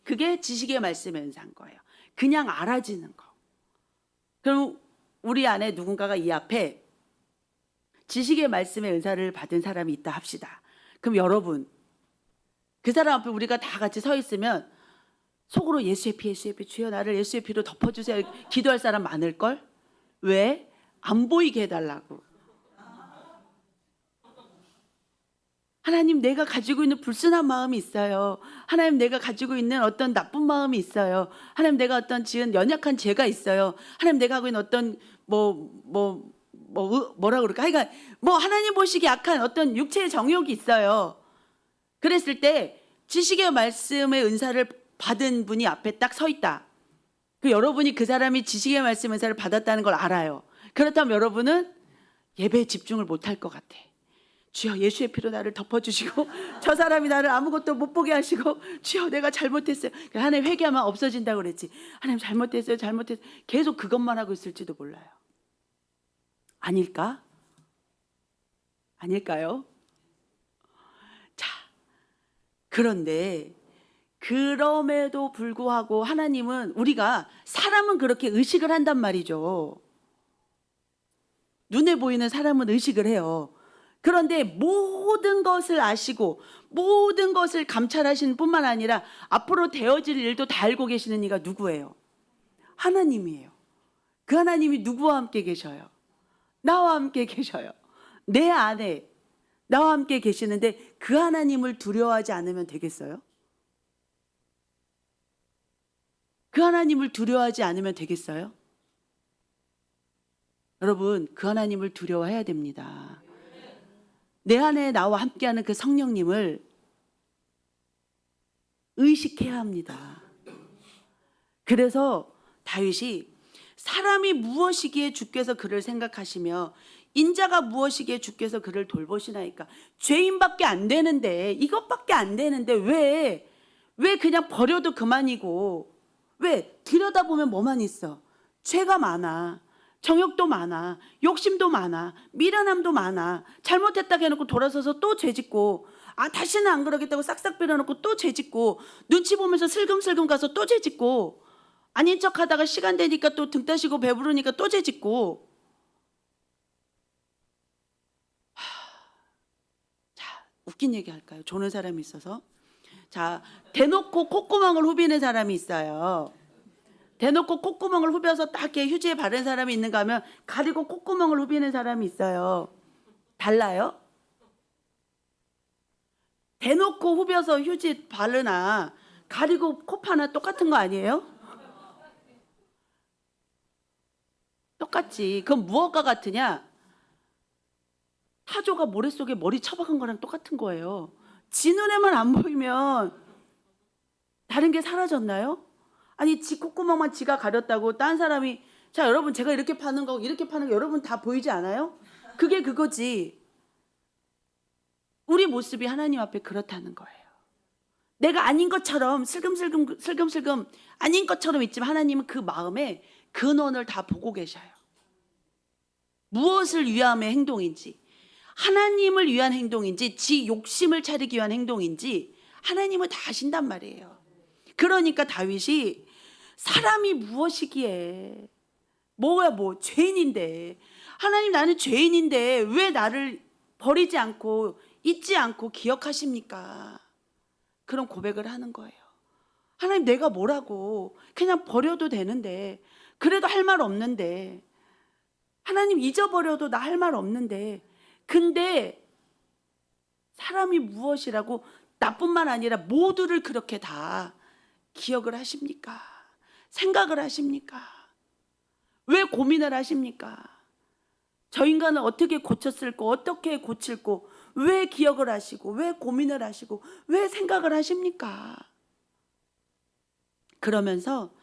그게 지식의 말씀의 은사인 거예요. 그냥 알아지는 거. 그럼 우리 안에 누군가가 이 앞에 지식의 말씀의 은사를 받은 사람이 있다 합시다. 그럼 여러분, 그 사람 앞에 우리가 다 같이 서 있으면 속으로 예수의 피 주여 나를 예수의 피로 덮어주세요 기도할 사람 많을걸? 왜? 안 보이게 해달라고. 하나님, 내가 가지고 있는 불순한 마음이 있어요. 하나님, 내가 가지고 있는 어떤 나쁜 마음이 있어요. 하나님, 내가 어떤 지은 연약한 죄가 있어요. 하나님, 내가 하고 있는 어떤 뭐라 그럴까? 그러니까 뭐 하나님 보시기 약한 어떤 육체의 정욕이 있어요. 그랬을 때 지식의 말씀의 은사를 받은 분이 앞에 딱 서 있다. 그 여러분이 그 사람이 지식의 말씀 은사를 받았다는 걸 알아요. 그렇다면 여러분은 예배에 집중을 못할 것 같아. 주여 예수의 피로 나를 덮어주시고 저 사람이 나를 아무것도 못 보게 하시고 주여 내가 잘못했어요. 하나님 회개하면 없어진다고 그랬지. 하나님 잘못했어요. 계속 그것만 하고 있을지도 몰라요. 아닐까? 아닐까요? 자, 그런데 그럼에도 불구하고 하나님은, 우리가 사람은 그렇게 의식을 한단 말이죠. 눈에 보이는 사람은 의식을 해요. 그런데 모든 것을 아시고 모든 것을 감찰하시는 뿐만 아니라 앞으로 되어질 일도 다 알고 계시는 이가 누구예요? 하나님이에요. 그 하나님이 누구와 함께 계셔요? 나와 함께 계셔요. 내 안에 나와 함께 계시는데 그 하나님을 두려워하지 않으면 되겠어요? 그 하나님을 두려워하지 않으면 되겠어요? 여러분, 그 하나님을 두려워해야 됩니다. 내 안에 나와 함께하는 그 성령님을 의식해야 합니다. 그래서 다윗이 사람이 무엇이기에 주께서 그를 생각하시며 인자가 무엇이기에 주께서 그를 돌보시나이까. 죄인밖에 안 되는데, 이것밖에 안 되는데 왜 그냥 버려도 그만이고, 왜 들여다보면 뭐만 있어? 죄가 많아, 정욕도 많아, 욕심도 많아, 미련함도 많아, 잘못했다 해놓고 돌아서서 또 죄짓고, 다시는 안 그러겠다고 싹싹 빌어놓고 또 죄짓고, 눈치 보면서 슬금슬금 가서 또 죄짓고, 아닌 척하다가 시간 되니까 또 등 따시고 배부르니까 또 죄짓고. 자, 웃긴 얘기 할까요? 조는 사람이 있어서. 자, 대놓고 콧구멍을 후비는 사람이 있어요. 대놓고 콧구멍을 후벼서 딱 이렇게 휴지에 바른 사람이 있는가 하면 가리고 콧구멍을 후비는 사람이 있어요. 달라요? 대놓고 후벼서 휴지 바르나 가리고 코 파나 똑같은 거 아니에요? 똑같지. 그건 무엇과 같으냐? 타조가 모래 속에 머리 처박은 거랑 똑같은 거예요. 지 눈에만 안 보이면 다른 게 사라졌나요? 아니, 지 콧구멍만 지가 가렸다고 딴 사람이, 자 여러분, 제가 이렇게 파는 거 이렇게 파는 거 여러분 다 보이지 않아요? 그게 그거지. 우리 모습이 하나님 앞에 그렇다는 거예요. 내가 아닌 것처럼 슬금슬금 아닌 것처럼 있지만 하나님은 그 마음에 근원을 다 보고 계셔요. 무엇을 위함의 행동인지, 하나님을 위한 행동인지, 지 욕심을 차리기 위한 행동인지 하나님은 다 아신단 말이에요. 그러니까 다윗이 사람이 무엇이기에, 뭐 죄인인데, 하나님 나는 죄인인데 왜 나를 버리지 않고 잊지 않고 기억하십니까? 그런 고백을 하는 거예요. 하나님, 내가 뭐라고, 그냥 버려도 되는데, 그래도 할 말 없는데, 하나님 잊어버려도 나 할 말 없는데, 근데 사람이 무엇이라고 나뿐만 아니라 모두를 그렇게 다 기억을 하십니까? 생각을 하십니까? 왜 고민을 하십니까? 저 인간을 어떻게 고쳤을까? 어떻게 고칠고, 왜 기억을 하시고, 왜 고민을 하시고, 왜 생각을 하십니까? 그러면서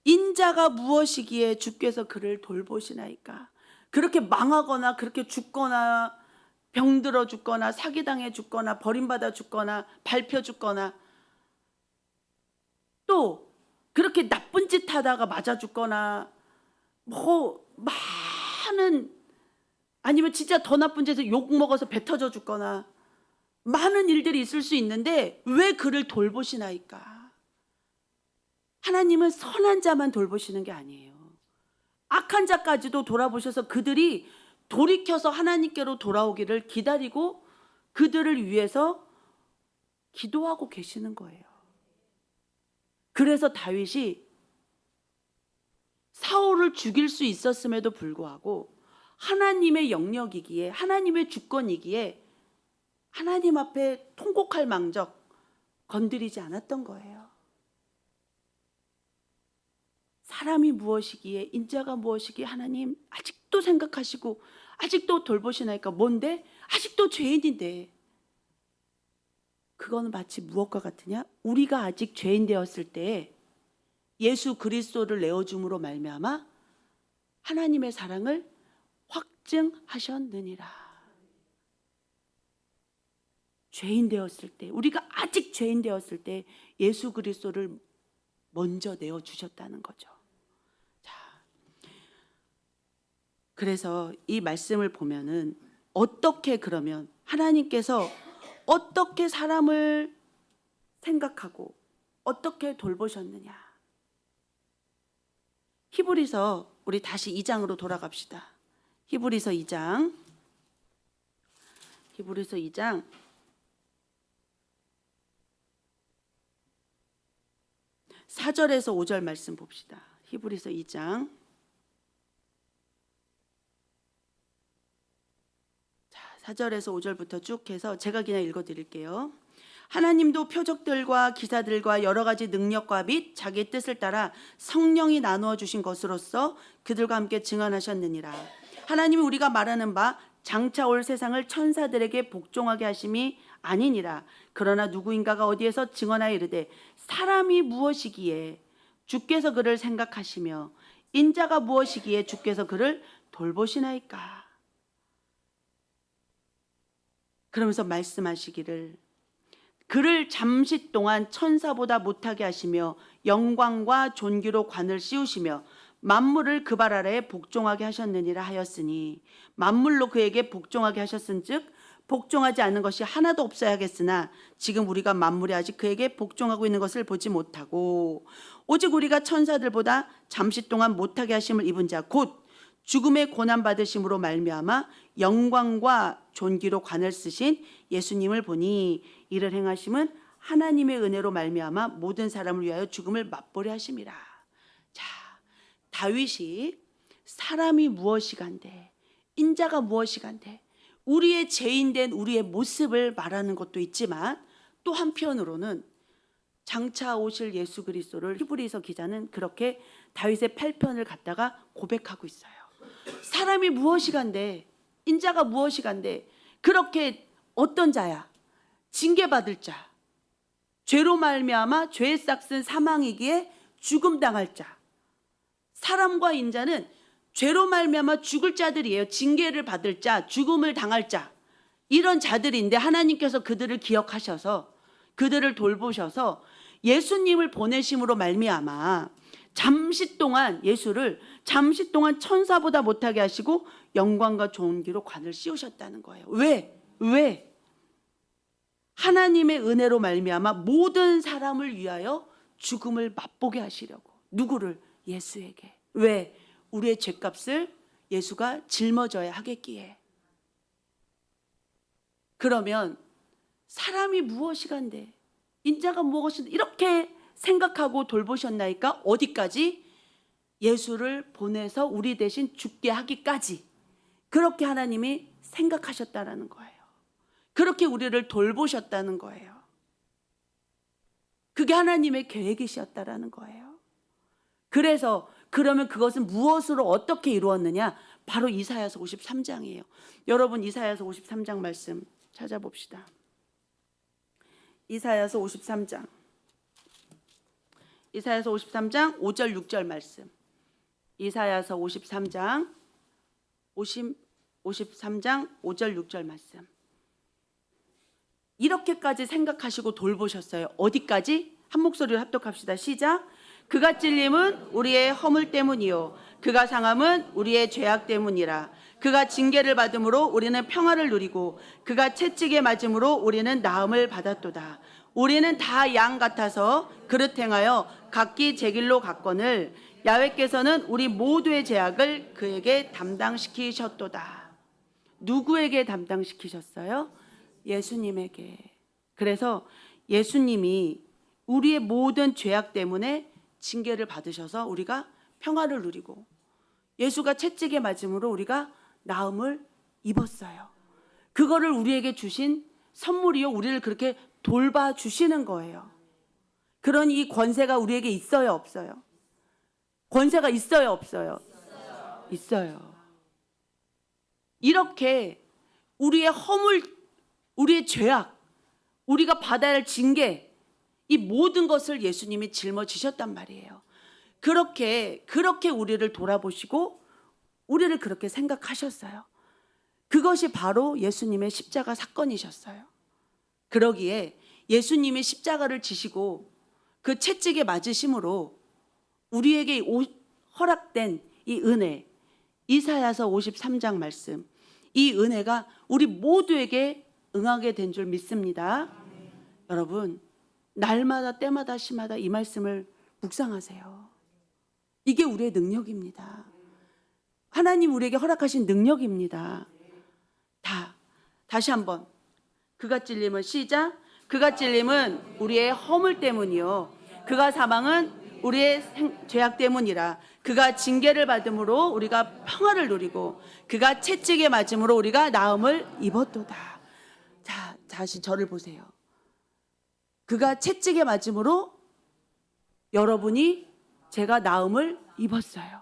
인자가 무엇이기에 주께서 그를 돌보시나이까? 그렇게 망하거나 그렇게 죽거나 병들어 죽거나 사기당해 죽거나 버림받아 죽거나 밟혀 죽거나 또 그렇게 나쁜 짓 하다가 맞아 죽거나 뭐 많은, 아니면 진짜 더 나쁜 짓에서 욕 먹어서 배 터져 죽거나 많은 일들이 있을 수 있는데 왜 그를 돌보시나이까? 하나님은 선한 자만 돌보시는 게 아니에요. 악한 자까지도 돌아보셔서 그들이 돌이켜서 하나님께로 돌아오기를 기다리고 그들을 위해서 기도하고 계시는 거예요. 그래서 다윗이 사울을 죽일 수 있었음에도 불구하고 하나님의 영역이기에, 하나님의 주권이기에 하나님 앞에 통곡할 망정 건드리지 않았던 거예요. 사람이 무엇이기에, 인자가 무엇이기에 하나님 아직도 생각하시고 아직도 돌보시나이까? 뭔데? 아직도 죄인인데. 그거는 마치 무엇과 같으냐? 우리가 아직 죄인 되었을 때 예수 그리스도를 내어줌으로 말미암아 하나님의 사랑을 확증하셨느니라. 죄인 되었을 때, 우리가 아직 죄인 되었을 때 예수 그리스도를 먼저 내어주셨다는 거죠. 자, 그래서 이 말씀을 보면은 어떻게, 그러면 하나님께서 어떻게 사람을 생각하고 어떻게 돌보셨느냐. 히브리서, 우리 다시 2장으로 돌아갑시다. 히브리서 2장 4절에서 5절 말씀 봅시다. 히브리서 2장. 자, 4절에서 5절부터 쭉 해서 제가 그냥 읽어드릴게요. 하나님도 표적들과 기사들과 여러 가지 능력과 및 자기 뜻을 따라 성령이 나누어 주신 것으로서 그들과 함께 증언하셨느니라. 하나님이 우리가 말하는 바 장차 올 세상을 천사들에게 복종하게 하심이 아니니라. 그러나 누구인가가 어디에서 증언하여 이르되 사람이 무엇이기에 주께서 그를 생각하시며 인자가 무엇이기에 주께서 그를 돌보시나이까. 그러면서 말씀하시기를 그를 잠시 동안 천사보다 못하게 하시며 영광과 존귀로 관을 씌우시며 만물을 그 발 아래에 복종하게 하셨느니라 하였으니, 만물로 그에게 복종하게 하셨은즉 복종하지 않는 것이 하나도 없어야겠으나 지금 우리가 만물이 아직 그에게 복종하고 있는 것을 보지 못하고 오직 우리가 천사들보다 잠시 동안 못하게 하심을 입은 자 곧 죽음의 고난 받으심으로 말미암아 영광과 존귀로 관을 쓰신 예수님을 보니 이를 행하심은 하나님의 은혜로 말미암아 모든 사람을 위하여 죽음을 맛보려 하심이라. 자, 다윗이 사람이 무엇이간데 인자가 무엇이간데 우리의 죄인된 우리의 모습을 말하는 것도 있지만 또 한편으로는 장차 오실 예수 그리스도를 히브리서 기자는 그렇게 다윗의 8편을 갖다가 고백하고 있어요. 사람이 무엇이간데 인자가 무엇이간데 그렇게 어떤 자야? 징계받을 자, 죄로 말미암아 죄의 싹슨 사망이기에 죽음 당할 자. 사람과 인자는 죄로 말미암아 죽을 자들이에요. 징계를 받을 자, 죽음을 당할 자, 이런 자들인데 하나님께서 그들을 기억하셔서 그들을 돌보셔서 예수님을 보내심으로 말미암아 잠시 동안 예수를 잠시 동안 천사보다 못하게 하시고 영광과 존귀로 관을 씌우셨다는 거예요. 왜? 하나님의 은혜로 말미암아 모든 사람을 위하여 죽음을 맛보게 하시려고. 누구를? 예수에게. 왜? 우리의 죄값을 예수가 짊어져야 하겠기에. 그러면 사람이 무엇이간데 인자가 무엇인데 이렇게 생각하고 돌보셨나이까? 어디까지? 예수를 보내서 우리 대신 죽게 하기까지. 그렇게 하나님이 생각하셨다라는 거예요. 그렇게 우리를 돌보셨다는 거예요. 그게 하나님의 계획이셨다라는 거예요. 그래서 그러면 그것은 무엇으로 어떻게 이루었느냐? 바로 이사야서 53장이에요. 여러분 이사야서 53장 말씀 찾아봅시다. 이사야서 53장 5절 6절 말씀. 이사야서 53장 5절 6절 말씀. 이렇게까지 생각하시고 돌보셨어요. 어디까지? 한 목소리로 합독합시다. 시작. 그가 찔림은 우리의 허물 때문이요 그가 상함은 우리의 죄악 때문이라. 그가 징계를 받음으로 우리는 평화를 누리고 그가 채찍에 맞음으로 우리는 나음을 받았도다. 우리는 다 양 같아서 그릇 행하여 각기 제 길로 갔거늘 야훼께서는 우리 모두의 죄악을 그에게 담당시키셨도다. 누구에게 담당시키셨어요? 예수님에게. 그래서 예수님이 우리의 모든 죄악 때문에 징계를 받으셔서 우리가 평화를 누리고 예수가 채찍에 맞음으로 우리가 나음을 입었어요. 그거를 우리에게 주신 선물이요. 우리를 그렇게 돌봐주시는 거예요. 그런 이 권세가 우리에게 있어요, 없어요? 권세가 있어요, 없어요? 있어요. 이렇게 우리의 허물, 우리의 죄악, 우리가 받아야 할 징계, 이 모든 것을 예수님이 짊어지셨단 말이에요. 그렇게 우리를 돌아보시고 우리를 그렇게 생각하셨어요. 그것이 바로 예수님의 십자가 사건이셨어요. 그러기에 예수님이 십자가를 지시고 그 채찍에 맞으심으로 우리에게 허락된 이 은혜, 이사야서 53장 말씀, 이 은혜가 우리 모두에게 응하게 된 줄 믿습니다. 여러분, 날마다 때마다 시마다 이 말씀을 묵상하세요. 이게 우리의 능력입니다. 하나님 우리에게 허락하신 능력입니다. 다시 한번. 그가 찔림은 시작. 그가 찔림은 우리의 허물 때문이요 그가 사망은 우리의 죄악 때문이라. 그가 징계를 받음으로 우리가 평화를 누리고 그가 채찍에 맞음으로 우리가 나음을 입었도다. 자, 다시 저를 보세요. 그가 채찍에 맞음으로 여러분이 제가 나음을 입었어요.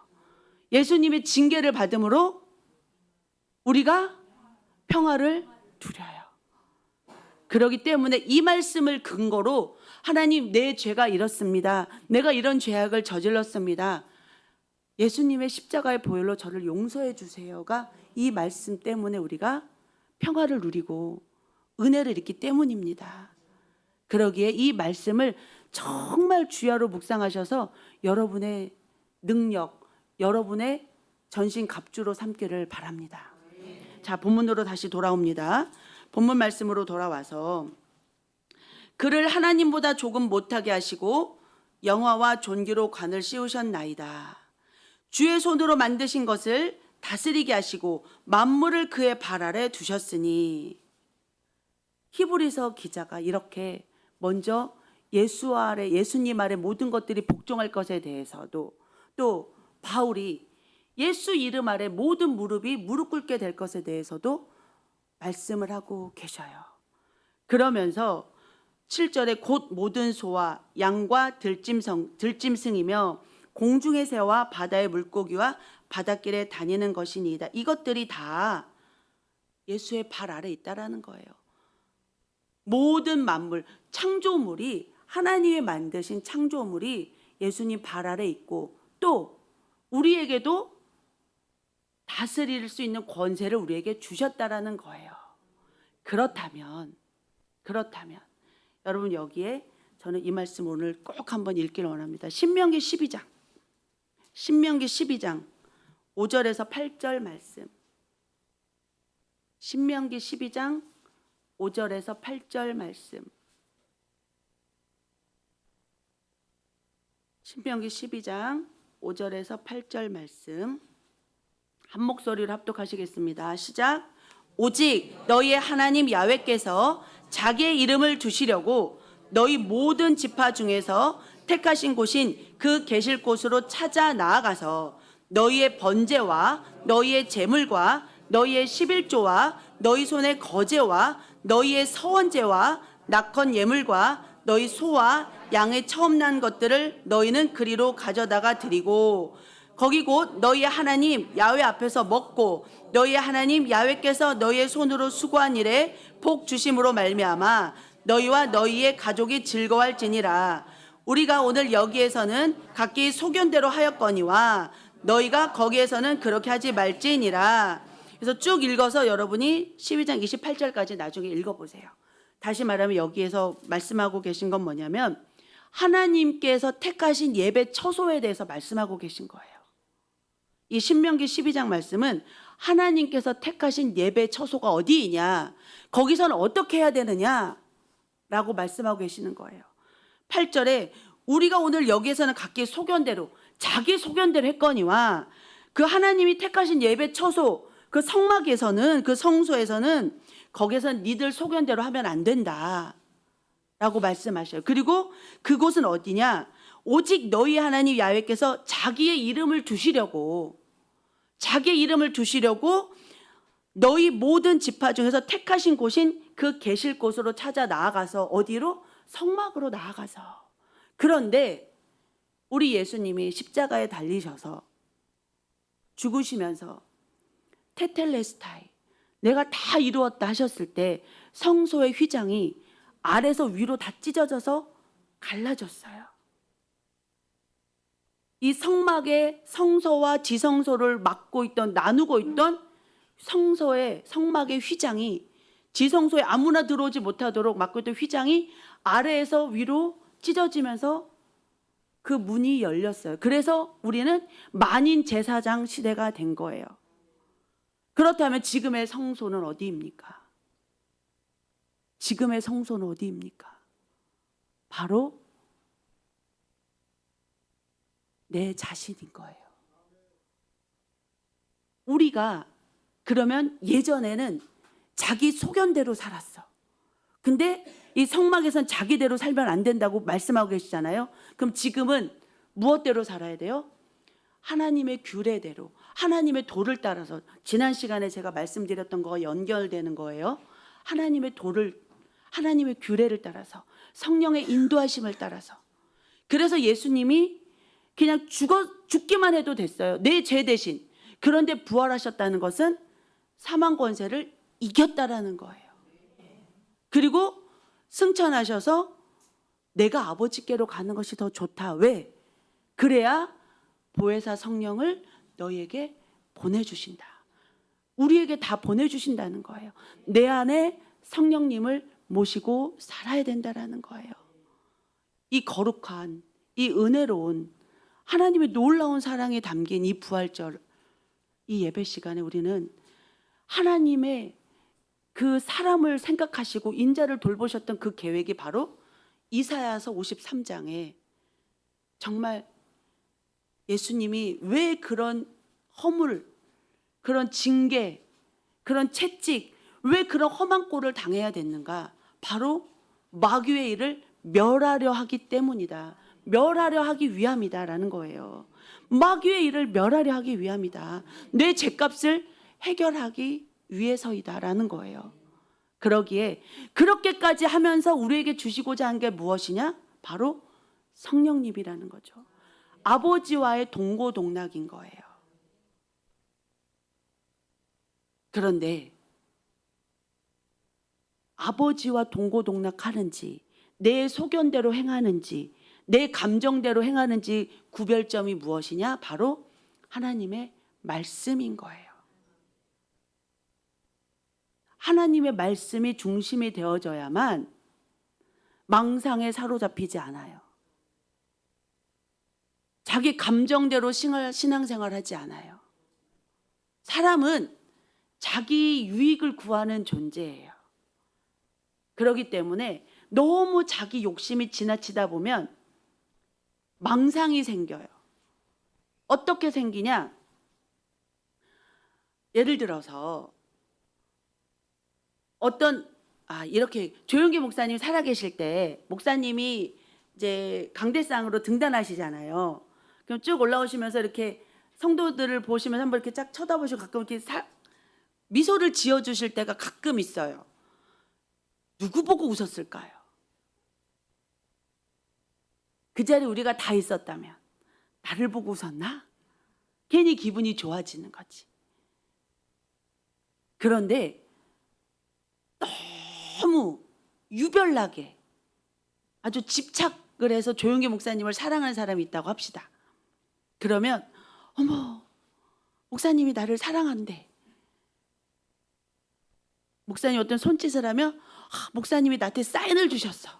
예수님의 징계를 받음으로 우리가 평화를 누려요. 그렇기 때문에 이 말씀을 근거로 하나님 내 죄가 이렇습니다. 내가 이런 죄악을 저질렀습니다. 예수님의 십자가의 보혈로 저를 용서해 주세요가 이 말씀 때문에 우리가 평화를 누리고 은혜를 입기 때문입니다. 그러기에 이 말씀을 정말 주야로 묵상하셔서 여러분의 능력, 여러분의 전신갑주로 삼기를 바랍니다. 자, 본문으로 다시 돌아옵니다. 본문 말씀으로 돌아와서 그를 하나님보다 조금 못하게 하시고 영화와 존귀로 관을 씌우셨나이다. 주의 손으로 만드신 것을 다스리게 하시고 만물을 그의 발 아래 두셨으니. 히브리서 기자가 이렇게 먼저 예수님 아래 모든 것들이 복종할 것에 대해서도, 또 바울이 예수 이름 아래 모든 무릎이 무릎 꿇게 될 것에 대해서도 말씀을 하고 계셔요. 그러면서 7절에 곧 모든 소와 양과 들짐승이며 공중의 새와 바다의 물고기와 바닷길에 다니는 것이니이다. 이것들이 다 예수의 발 아래 있다라는 거예요. 모든 만물, 창조물이, 하나님이 만드신 창조물이 예수님 발 아래 있고, 또 우리에게도 다스릴 수 있는 권세를 우리에게 주셨다라는 거예요. 그렇다면 여러분, 여기에 저는 이 말씀 오늘 꼭 한번 읽기를 원합니다. 신명기 12장 5절에서 8절 말씀. 신명기 12장 5절에서 8절 말씀. 신명기 12장 5절에서 8절 말씀. 한 목소리로 합독하시겠습니다. 시작. 오직 너희의 하나님 야훼께서 자기의 이름을 두시려고 너희 모든 지파 중에서 택하신 곳인 그 계실 곳으로 찾아 나아가서 너희의 번제와 너희의 제물과 너희의 11조와 너희 손의 거제와 너희의 서원제와 낙헌 예물과 너희 소와 양의 처음 난 것들을 너희는 그리로 가져다가 드리고 거기 곧 너희의 하나님 야훼 앞에서 먹고 너희의 하나님 야훼께서 너희의 손으로 수고한 일에 복 주심으로 말미암아 너희와 너희의 가족이 즐거워할지니라. 우리가 오늘 여기에서는 각기 소견대로 하였거니와 너희가 거기에서는 그렇게 하지 말지니라. 그래서 쭉 읽어서 여러분이 12장 28절까지 나중에 읽어보세요. 다시 말하면 여기에서 말씀하고 계신 건 뭐냐면 하나님께서 택하신 예배 처소에 대해서 말씀하고 계신 거예요. 이 신명기 12장 말씀은 하나님께서 택하신 예배 처소가 어디이냐, 거기서는 어떻게 해야 되느냐라고 말씀하고 계시는 거예요. 8절에 우리가 오늘 여기에서는 각기 소견대로, 자기 소견대로 했거니와 그 하나님이 택하신 예배 처소, 그 성막에서는, 그 성소에서는 거기에서는 니들 소견대로 하면 안 된다 라고 말씀하셔요. 그리고 그곳은 어디냐, 오직 너희 하나님 야훼께서 자기의 이름을 두시려고 너희 모든 지파 중에서 택하신 곳인 그 계실 곳으로 찾아 나아가서, 어디로? 성막으로 나아가서. 그런데 우리 예수님이 십자가에 달리셔서 죽으시면서 테텔레스타이, 내가 다 이루었다 하셨을 때 성소의 휘장이 아래서 위로 다 찢어져서 갈라졌어요. 이 성막의 성소와 지성소를 나누고 있던 성막의 휘장이, 지성소에 아무나 들어오지 못하도록 막고 있던 휘장이 아래에서 위로 찢어지면서 그 문이 열렸어요. 그래서 우리는 만인 제사장 시대가 된 거예요. 그렇다면 지금의 성소는 어디입니까? 지금의 성소는 어디입니까? 바로 내 자신인 거예요. 우리가 그러면 예전에는 자기 소견대로 살았어. 근데 이 성막에선 자기대로 살면 안 된다고 말씀하고 계시잖아요. 그럼 지금은 무엇대로 살아야 돼요? 하나님의 규례대로, 하나님의 도를 따라서. 지난 시간에 제가 말씀드렸던 거가 연결되는 거예요. 하나님의 도를, 하나님의 규례를 따라서, 성령의 인도하심을 따라서. 그래서 예수님이 그냥 죽기만 해도 됐어요. 내 죄 대신. 그런데 부활하셨다는 것은 사망 권세를 이겼다라는 거예요. 그리고 승천하셔서 내가 아버지께로 가는 것이 더 좋다. 왜? 그래야 보혜사 성령을 너희에게 보내주신다. 우리에게 다 보내주신다는 거예요. 내 안에 성령님을 모시고 살아야 된다라는 거예요. 이 거룩한, 이 은혜로운 하나님의 놀라운 사랑이 담긴 이 부활절, 이 예배 시간에 우리는 하나님의 그 사람을 생각하시고 인자를 돌보셨던 그 계획이 바로 이사야서 53장에 정말 예수님이 왜 그런 허물, 그런 징계, 그런 채찍, 왜 그런 험한 꼴을 당해야 됐는가? 바로 마귀의 일을 멸하려 하기 때문이다. 멸하려 하기 위함이다라는 거예요. 마귀의 일을 멸하려 하기 위함이다. 내 죄값을 해결하기 위해서이다라는 거예요. 그러기에 그렇게까지 하면서 우리에게 주시고자 한 게 무엇이냐? 바로 성령님이라는 거죠. 아버지와의 동고동락인 거예요. 그런데 아버지와 동고동락하는지, 내 소견대로 행하는지, 내 감정대로 행하는지 구별점이 무엇이냐? 바로 하나님의 말씀인 거예요. 하나님의 말씀이 중심이 되어져야만 망상에 사로잡히지 않아요. 자기 감정대로 신앙생활하지 않아요. 사람은 자기 유익을 구하는 존재예요. 그렇기 때문에 너무 자기 욕심이 지나치다 보면 망상이 생겨요. 어떻게 생기냐? 예를 들어서 이렇게 조용기 목사님 살아계실 때 목사님이 이제 강대상으로 등단하시잖아요. 그럼 쭉 올라오시면서 이렇게 성도들을 보시면서 한번 이렇게 쫙 쳐다보시고 가끔 이렇게 미소를 지어주실 때가 가끔 있어요. 누구 보고 웃었을까요? 그 자리에 우리가 다 있었다면 나를 보고 웃었나? 괜히 기분이 좋아지는 거지. 그런데 너무 유별나게 아주 집착을 해서 조용기 목사님을 사랑하는 사람이 있다고 합시다. 그러면 어머, 목사님이 나를 사랑한대. 목사님 어떤 손짓을 하면 목사님이 나한테 사인을 주셨어.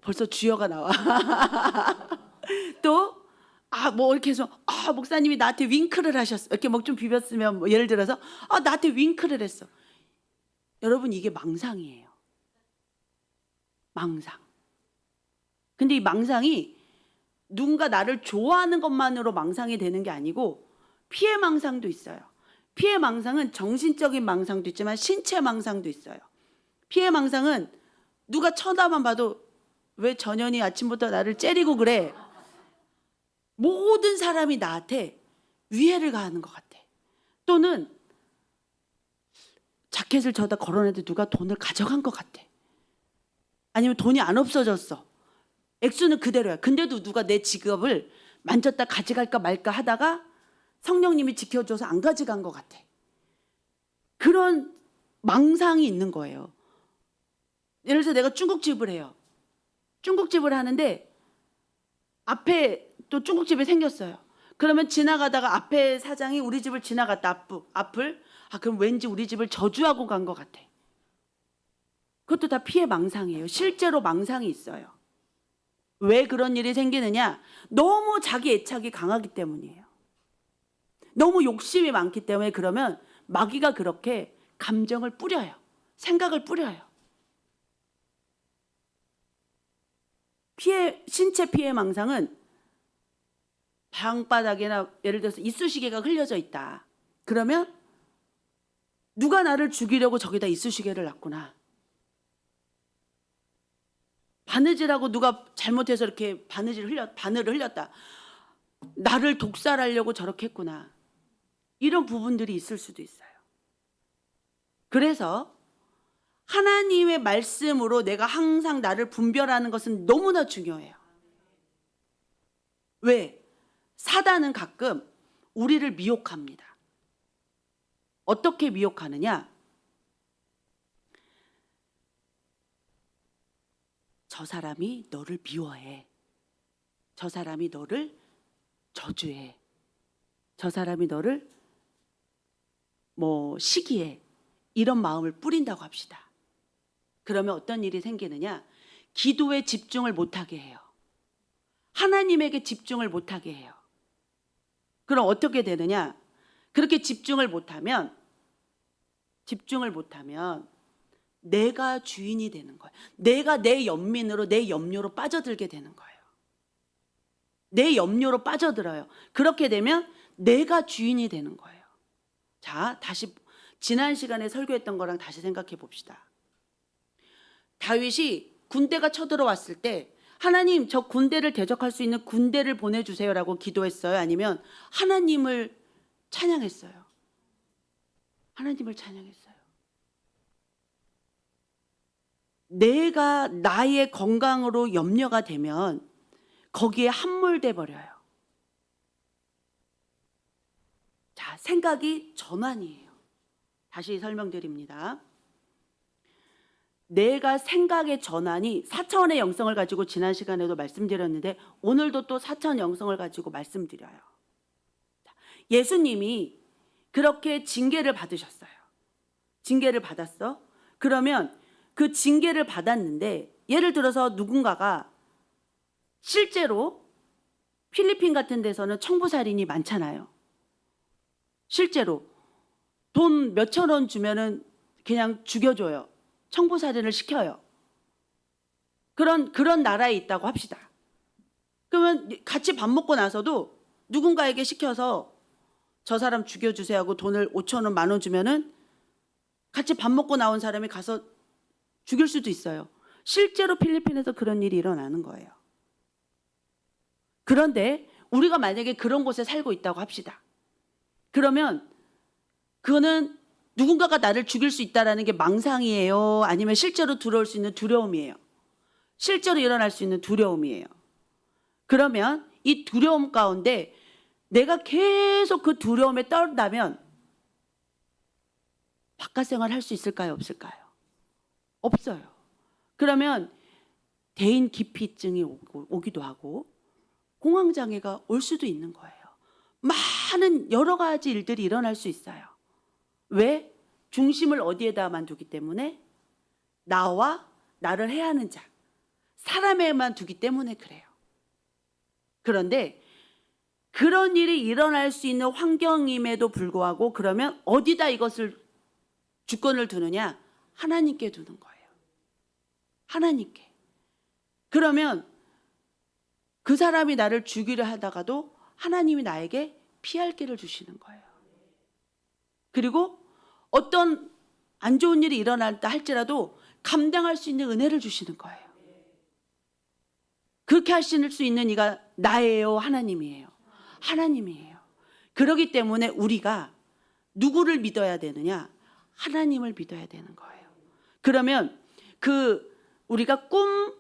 벌써 주여가 나와. 또 뭐 이렇게 해서 목사님이 나한테 윙크를 하셨어. 이렇게 목 좀 비볐으면 뭐 예를 들어서 나한테 윙크를 했어. 여러분 이게 망상이에요. 망상. 근데 이 망상이 누군가 나를 좋아하는 것만으로 망상이 되는 게 아니고 피해 망상도 있어요. 피해 망상은 정신적인 망상도 있지만 신체 망상도 있어요. 피해 망상은 누가 쳐다만 봐도 왜 전현이 아침부터 나를 째리고 그래? 모든 사람이 나한테 위해를 가하는 것 같아. 또는 자켓을 저다 걸어놨는데 누가 돈을 가져간 것 같아. 아니면 돈이 안 없어졌어. 액수는 그대로야. 근데도 누가 내 지갑을 만졌다 가져갈까 말까 하다가 성령님이 지켜줘서 안 가져간 것 같아. 그런 망상이 있는 거예요. 예를 들어서 내가 중국집을 해요. 중국집을 하는데 앞에 또 중국집이 생겼어요. 그러면 지나가다가 앞에 사장이 우리 집을 지나갔다 앞을 그럼 왠지 우리 집을 저주하고 간 것 같아. 그것도 다 피해 망상이에요. 실제로 망상이 있어요. 왜 그런 일이 생기느냐? 너무 자기 애착이 강하기 때문이에요. 너무 욕심이 많기 때문에. 그러면 마귀가 그렇게 감정을 뿌려요. 생각을 뿌려요. 신체 피해 망상은 방바닥이나 예를 들어서 이쑤시개가 흘려져 있다. 그러면 누가 나를 죽이려고 저기다 이쑤시개를 놨구나. 바느질하고 누가 잘못해서 이렇게 바늘을 흘렸다. 나를 독살하려고 저렇게 했구나. 이런 부분들이 있을 수도 있어요. 그래서 하나님의 말씀으로 내가 항상 나를 분별하는 것은 너무나 중요해요. 왜? 사단은 가끔 우리를 미혹합니다. 어떻게 미혹하느냐? 저 사람이 너를 미워해. 저 사람이 너를 저주해. 저 사람이 너를 시기해. 이런 마음을 뿌린다고 합시다. 그러면 어떤 일이 생기느냐? 기도에 집중을 못하게 해요. 하나님에게 집중을 못하게 해요. 그럼 어떻게 되느냐? 그렇게 집중을 못하면 집중을 못하면 내가 주인이 되는 거예요. 내가 내 연민으로, 내 염려로 빠져들게 되는 거예요. 내 염려로 빠져들어요. 그렇게 되면 내가 주인이 되는 거예요. 자, 다시 지난 시간에 설교했던 거랑 다시 생각해 봅시다. 다윗이 군대가 쳐들어왔을 때 하나님, 저 군대를 대적할 수 있는 군대를 보내주세요라고 기도했어요? 아니면 하나님을 찬양했어요? 하나님을 찬양했어요. 내가 나의 건강으로 염려가 되면 거기에 함몰돼 버려요. 자, 생각이 전환이에요. 다시 설명드립니다. 내가 생각의 전환이 4차원의 영성을 가지고 지난 시간에도 말씀드렸는데 오늘도 또 4차원 영성을 가지고 말씀드려요. 예수님이 그렇게 징계를 받으셨어요. 징계를 받았어? 그러면 그 징계를 받았는데 예를 들어서 누군가가 실제로 필리핀 같은 데서는 청부살인이 많잖아요. 실제로 돈 몇천 원 주면은 그냥 죽여줘요. 청부살인을 시켜요. 그런 나라에 있다고 합시다. 그러면 같이 밥 먹고 나서도 누군가에게 시켜서 저 사람 죽여주세요 하고 돈을 5천 원, 10,000원 주면은 같이 밥 먹고 나온 사람이 가서 죽일 수도 있어요. 실제로 필리핀에서 그런 일이 일어나는 거예요. 그런데 우리가 만약에 그런 곳에 살고 있다고 합시다. 그러면 그거는 누군가가 나를 죽일 수 있다는 게 망상이에요? 아니면 실제로 들어올 수 있는 두려움이에요? 실제로 일어날 수 있는 두려움이에요. 그러면 이 두려움 가운데 내가 계속 그 두려움에 떨다면 바깥 생활 할 수 있을까요? 없을까요? 없어요. 그러면 대인 기피증이 오기도 하고 공황장애가 올 수도 있는 거예요. 많은 여러 가지 일들이 일어날 수 있어요. 왜? 중심을 어디에다만 두기 때문에 나와 나를 해야 하는 자, 사람에만 두기 때문에 그래요. 그런데 그런 일이 일어날 수 있는 환경임에도 불구하고 그러면 어디다 이것을 주권을 두느냐? 하나님께 두는 거예요. 하나님께. 그러면 그 사람이 나를 죽이려 하다가도 하나님이 나에게 피할 길을 주시는 거예요. 그리고 어떤 안 좋은 일이 일어났다 할지라도 감당할 수 있는 은혜를 주시는 거예요. 그렇게 하실 수 있는 이가 나예요? 하나님이에요? 하나님이에요. 그렇기 때문에 우리가 누구를 믿어야 되느냐? 하나님을 믿어야 되는 거예요. 그러면 우리가 꿈,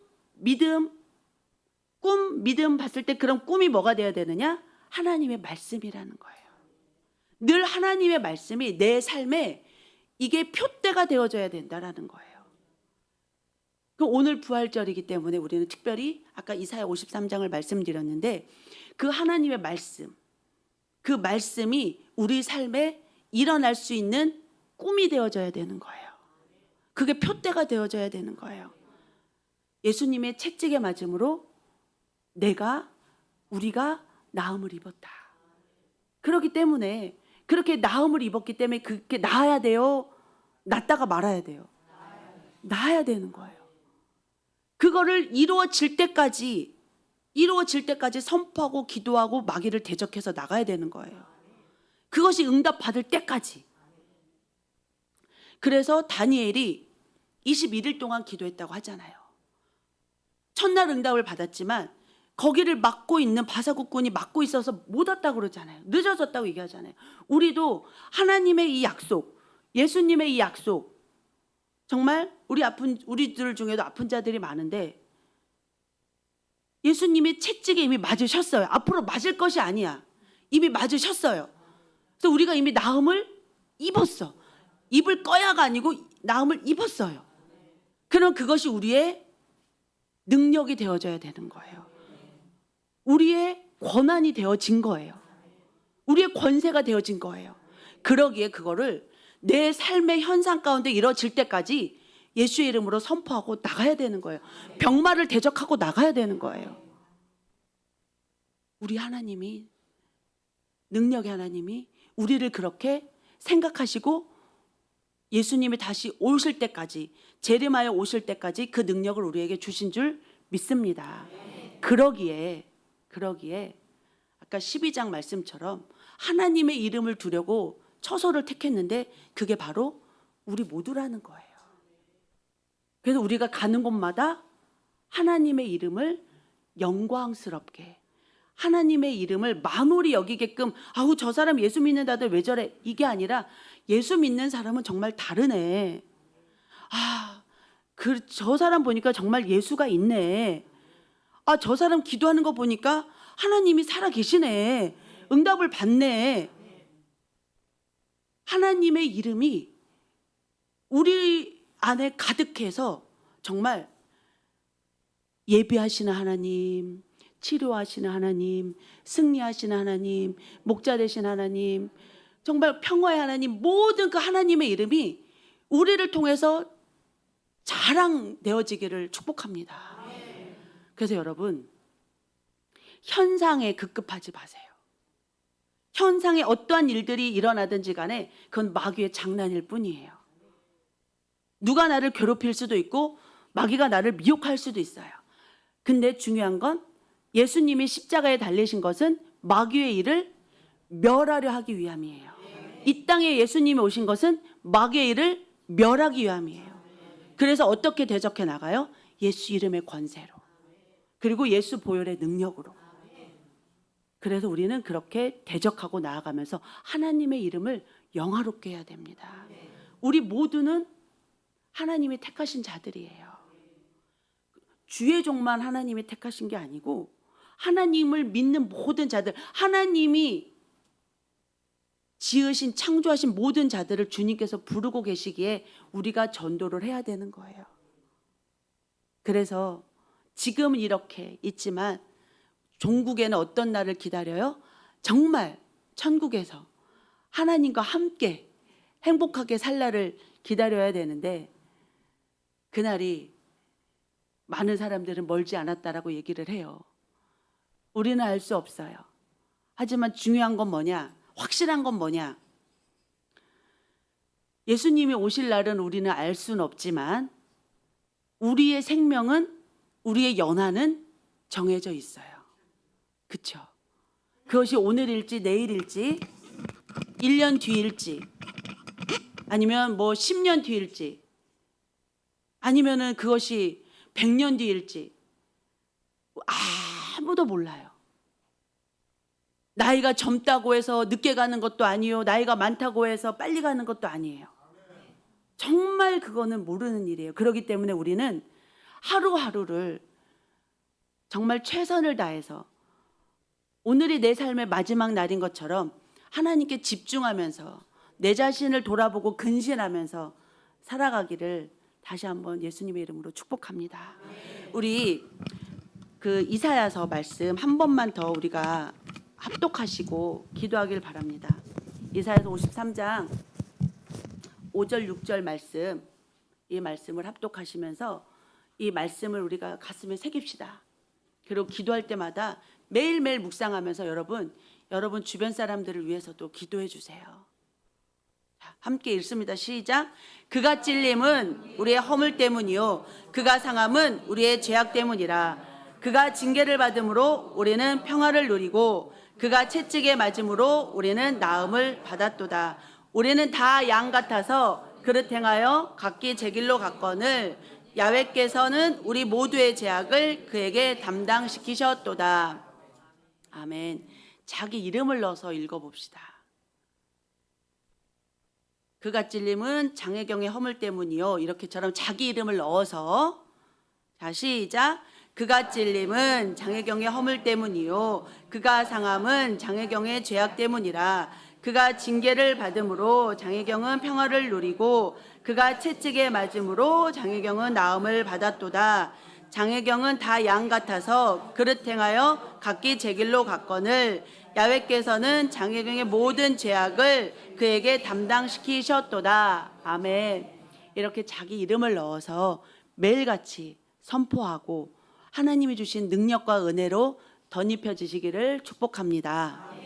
믿음 봤을 때 그런 꿈이 뭐가 되어야 되느냐? 하나님의 말씀이라는 거예요. 늘 하나님의 말씀이 내 삶에 이게 표대가 되어져야 된다라는 거예요. 오늘 부활절이기 때문에 우리는 특별히 아까 이사야 53장을 말씀드렸는데 그 하나님의 말씀, 그 말씀이 우리 삶에 일어날 수 있는 꿈이 되어져야 되는 거예요. 그게 표대가 되어져야 되는 거예요. 예수님의 채찍에 맞음으로 우리가 나음을 입었다. 그렇기 때문에 그렇게 나음을 입었기 때문에 그렇게 나아야 돼요? 낫다가 말아야 돼요? 나아야 되는 거예요. 그거를 이루어질 때까지 선포하고 기도하고 마귀를 대적해서 나가야 되는 거예요. 그것이 응답받을 때까지. 그래서 다니엘이 21일 동안 기도했다고 하잖아요. 첫날 응답을 받았지만 거기를 막고 있는 바사국군이 막고 있어서 못 왔다고 그러잖아요. 늦어졌다고 얘기하잖아요. 우리도 하나님의 이 약속, 예수님의 이 약속, 정말 우리들 중에도 아픈 자들이 많은데 예수님이 채찍에 이미 맞으셨어요. 앞으로 맞을 것이 아니야. 이미 맞으셨어요. 그래서 우리가 이미 나음을 입었어. 입을 꺼야가 아니고 나음을 입었어요. 그럼 그것이 우리의 능력이 되어져야 되는 거예요. 우리의 권한이 되어진 거예요. 우리의 권세가 되어진 거예요. 그러기에 그거를 내 삶의 현상 가운데 이루어질 때까지 예수의 이름으로 선포하고 나가야 되는 거예요. 병마를 대적하고 나가야 되는 거예요. 우리 하나님이, 능력의 하나님이 우리를 그렇게 생각하시고 예수님이 다시 오실 때까지, 제르마야 오실 때까지 그 능력을 우리에게 주신 줄 믿습니다. 그러기에 아까 12장 말씀처럼 하나님의 이름을 두려고 처소를 택했는데 그게 바로 우리 모두라는 거예요. 그래서 우리가 가는 곳마다 하나님의 이름을 영광스럽게, 하나님의 이름을 만홀히 여기게끔, 아우 저 사람 예수 믿는다들 왜 저래, 이게 아니라 예수 믿는 사람은 정말 다르네. 저 사람 보니까 정말 예수가 있네. 저 사람 기도하는 거 보니까 하나님이 살아 계시네. 응답을 받네. 하나님의 이름이 우리 안에 가득해서 정말 예비하시는 하나님, 치료하시는 하나님, 승리하시는 하나님, 목자 되신 하나님, 정말 평화의 하나님, 모든 그 하나님의 이름이 우리를 통해서 자랑되어지기를 축복합니다. 그래서 여러분, 현상에 급급하지 마세요. 현상에 어떠한 일들이 일어나든지 간에 그건 마귀의 장난일 뿐이에요. 누가 나를 괴롭힐 수도 있고 마귀가 나를 미혹할 수도 있어요. 근데 중요한 건 예수님이 십자가에 달리신 것은 마귀의 일을 멸하려 하기 위함이에요. 이 땅에 예수님이 오신 것은 마귀의 일을 멸하기 위함이에요. 그래서 어떻게 대적해 나가요? 예수 이름의 권세로, 그리고 예수 보혈의 능력으로. 그래서 우리는 그렇게 대적하고 나아가면서 하나님의 이름을 영화롭게 해야 됩니다. 우리 모두는 하나님이 택하신 자들이에요. 주의 종만 하나님이 택하신 게 아니고 하나님을 믿는 모든 자들, 하나님이 지으신 창조하신 모든 자들을 주님께서 부르고 계시기에 우리가 전도를 해야 되는 거예요. 그래서 지금은 이렇게 있지만 종국에는 어떤 날을 기다려요? 정말 천국에서 하나님과 함께 행복하게 살 날을 기다려야 되는데 그날이 많은 사람들은 멀지 않았다라고 얘기를 해요. 우리는 알 수 없어요. 하지만 중요한 건 뭐냐? 확실한 건 뭐냐? 예수님이 오실 날은 우리는 알 수는 없지만 우리의 생명은, 우리의 연한은 정해져 있어요. 그렇죠? 그것이 오늘일지 내일일지 1년 뒤일지 아니면 뭐 10년 뒤일지 아니면은 그것이 100년 뒤일지 아무도 몰라요. 나이가 젊다고 해서 늦게 가는 것도 아니요, 나이가 많다고 해서 빨리 가는 것도 아니에요. 정말 그거는 모르는 일이에요. 그렇기 때문에 우리는 하루하루를 정말 최선을 다해서 오늘이 내 삶의 마지막 날인 것처럼 하나님께 집중하면서 내 자신을 돌아보고 근신하면서 살아가기를 다시 한번 예수님의 이름으로 축복합니다. 우리 그 이사야서 말씀 한 번만 더 우리가 합독하시고 기도하길 바랍니다. 이사야서 53장 5절 6절 말씀, 이 말씀을 합독하시면서 이 말씀을 우리가 가슴에 새깁시다. 그리고 기도할 때마다 매일매일 묵상하면서 여러분 주변 사람들을 위해서도 기도해 주세요. 함께 읽습니다. 시작. 그가 찔림은 우리의 허물 때문이요 그가 상함은 우리의 죄악 때문이라. 그가 징계를 받음으로 우리는 평화를 누리고 그가 채찍에 맞음으로 우리는 나음을 받았도다. 우리는 다 양 같아서 그릇 행하여 각기 제 길로 갔거늘 야훼께서는 우리 모두의 죄악을 그에게 담당시키셨도다. 아멘. 자기 이름을 넣어서 읽어봅시다. 그가 찔림은 장혜경의 허물 때문이요, 이렇게처럼 자기 이름을 넣어서, 자 시작. 그가 찔림은 장혜경의 허물 때문이요 그가 상함은 장혜경의 죄악 때문이라. 그가 징계를 받음으로 장혜경은 평화를 누리고 그가 채찍에 맞음으로 장혜경은 나음을 받았도다. 장혜경은 다 양 같아서 그릇 행하여 각기 제 길로 갔거늘 야훼께서는 장혜경의 모든 죄악을 그에게 담당시키셨도다. 아멘. 이렇게 자기 이름을 넣어서 매일같이 선포하고 하나님이 주신 능력과 은혜로 덧입혀지시기를 축복합니다.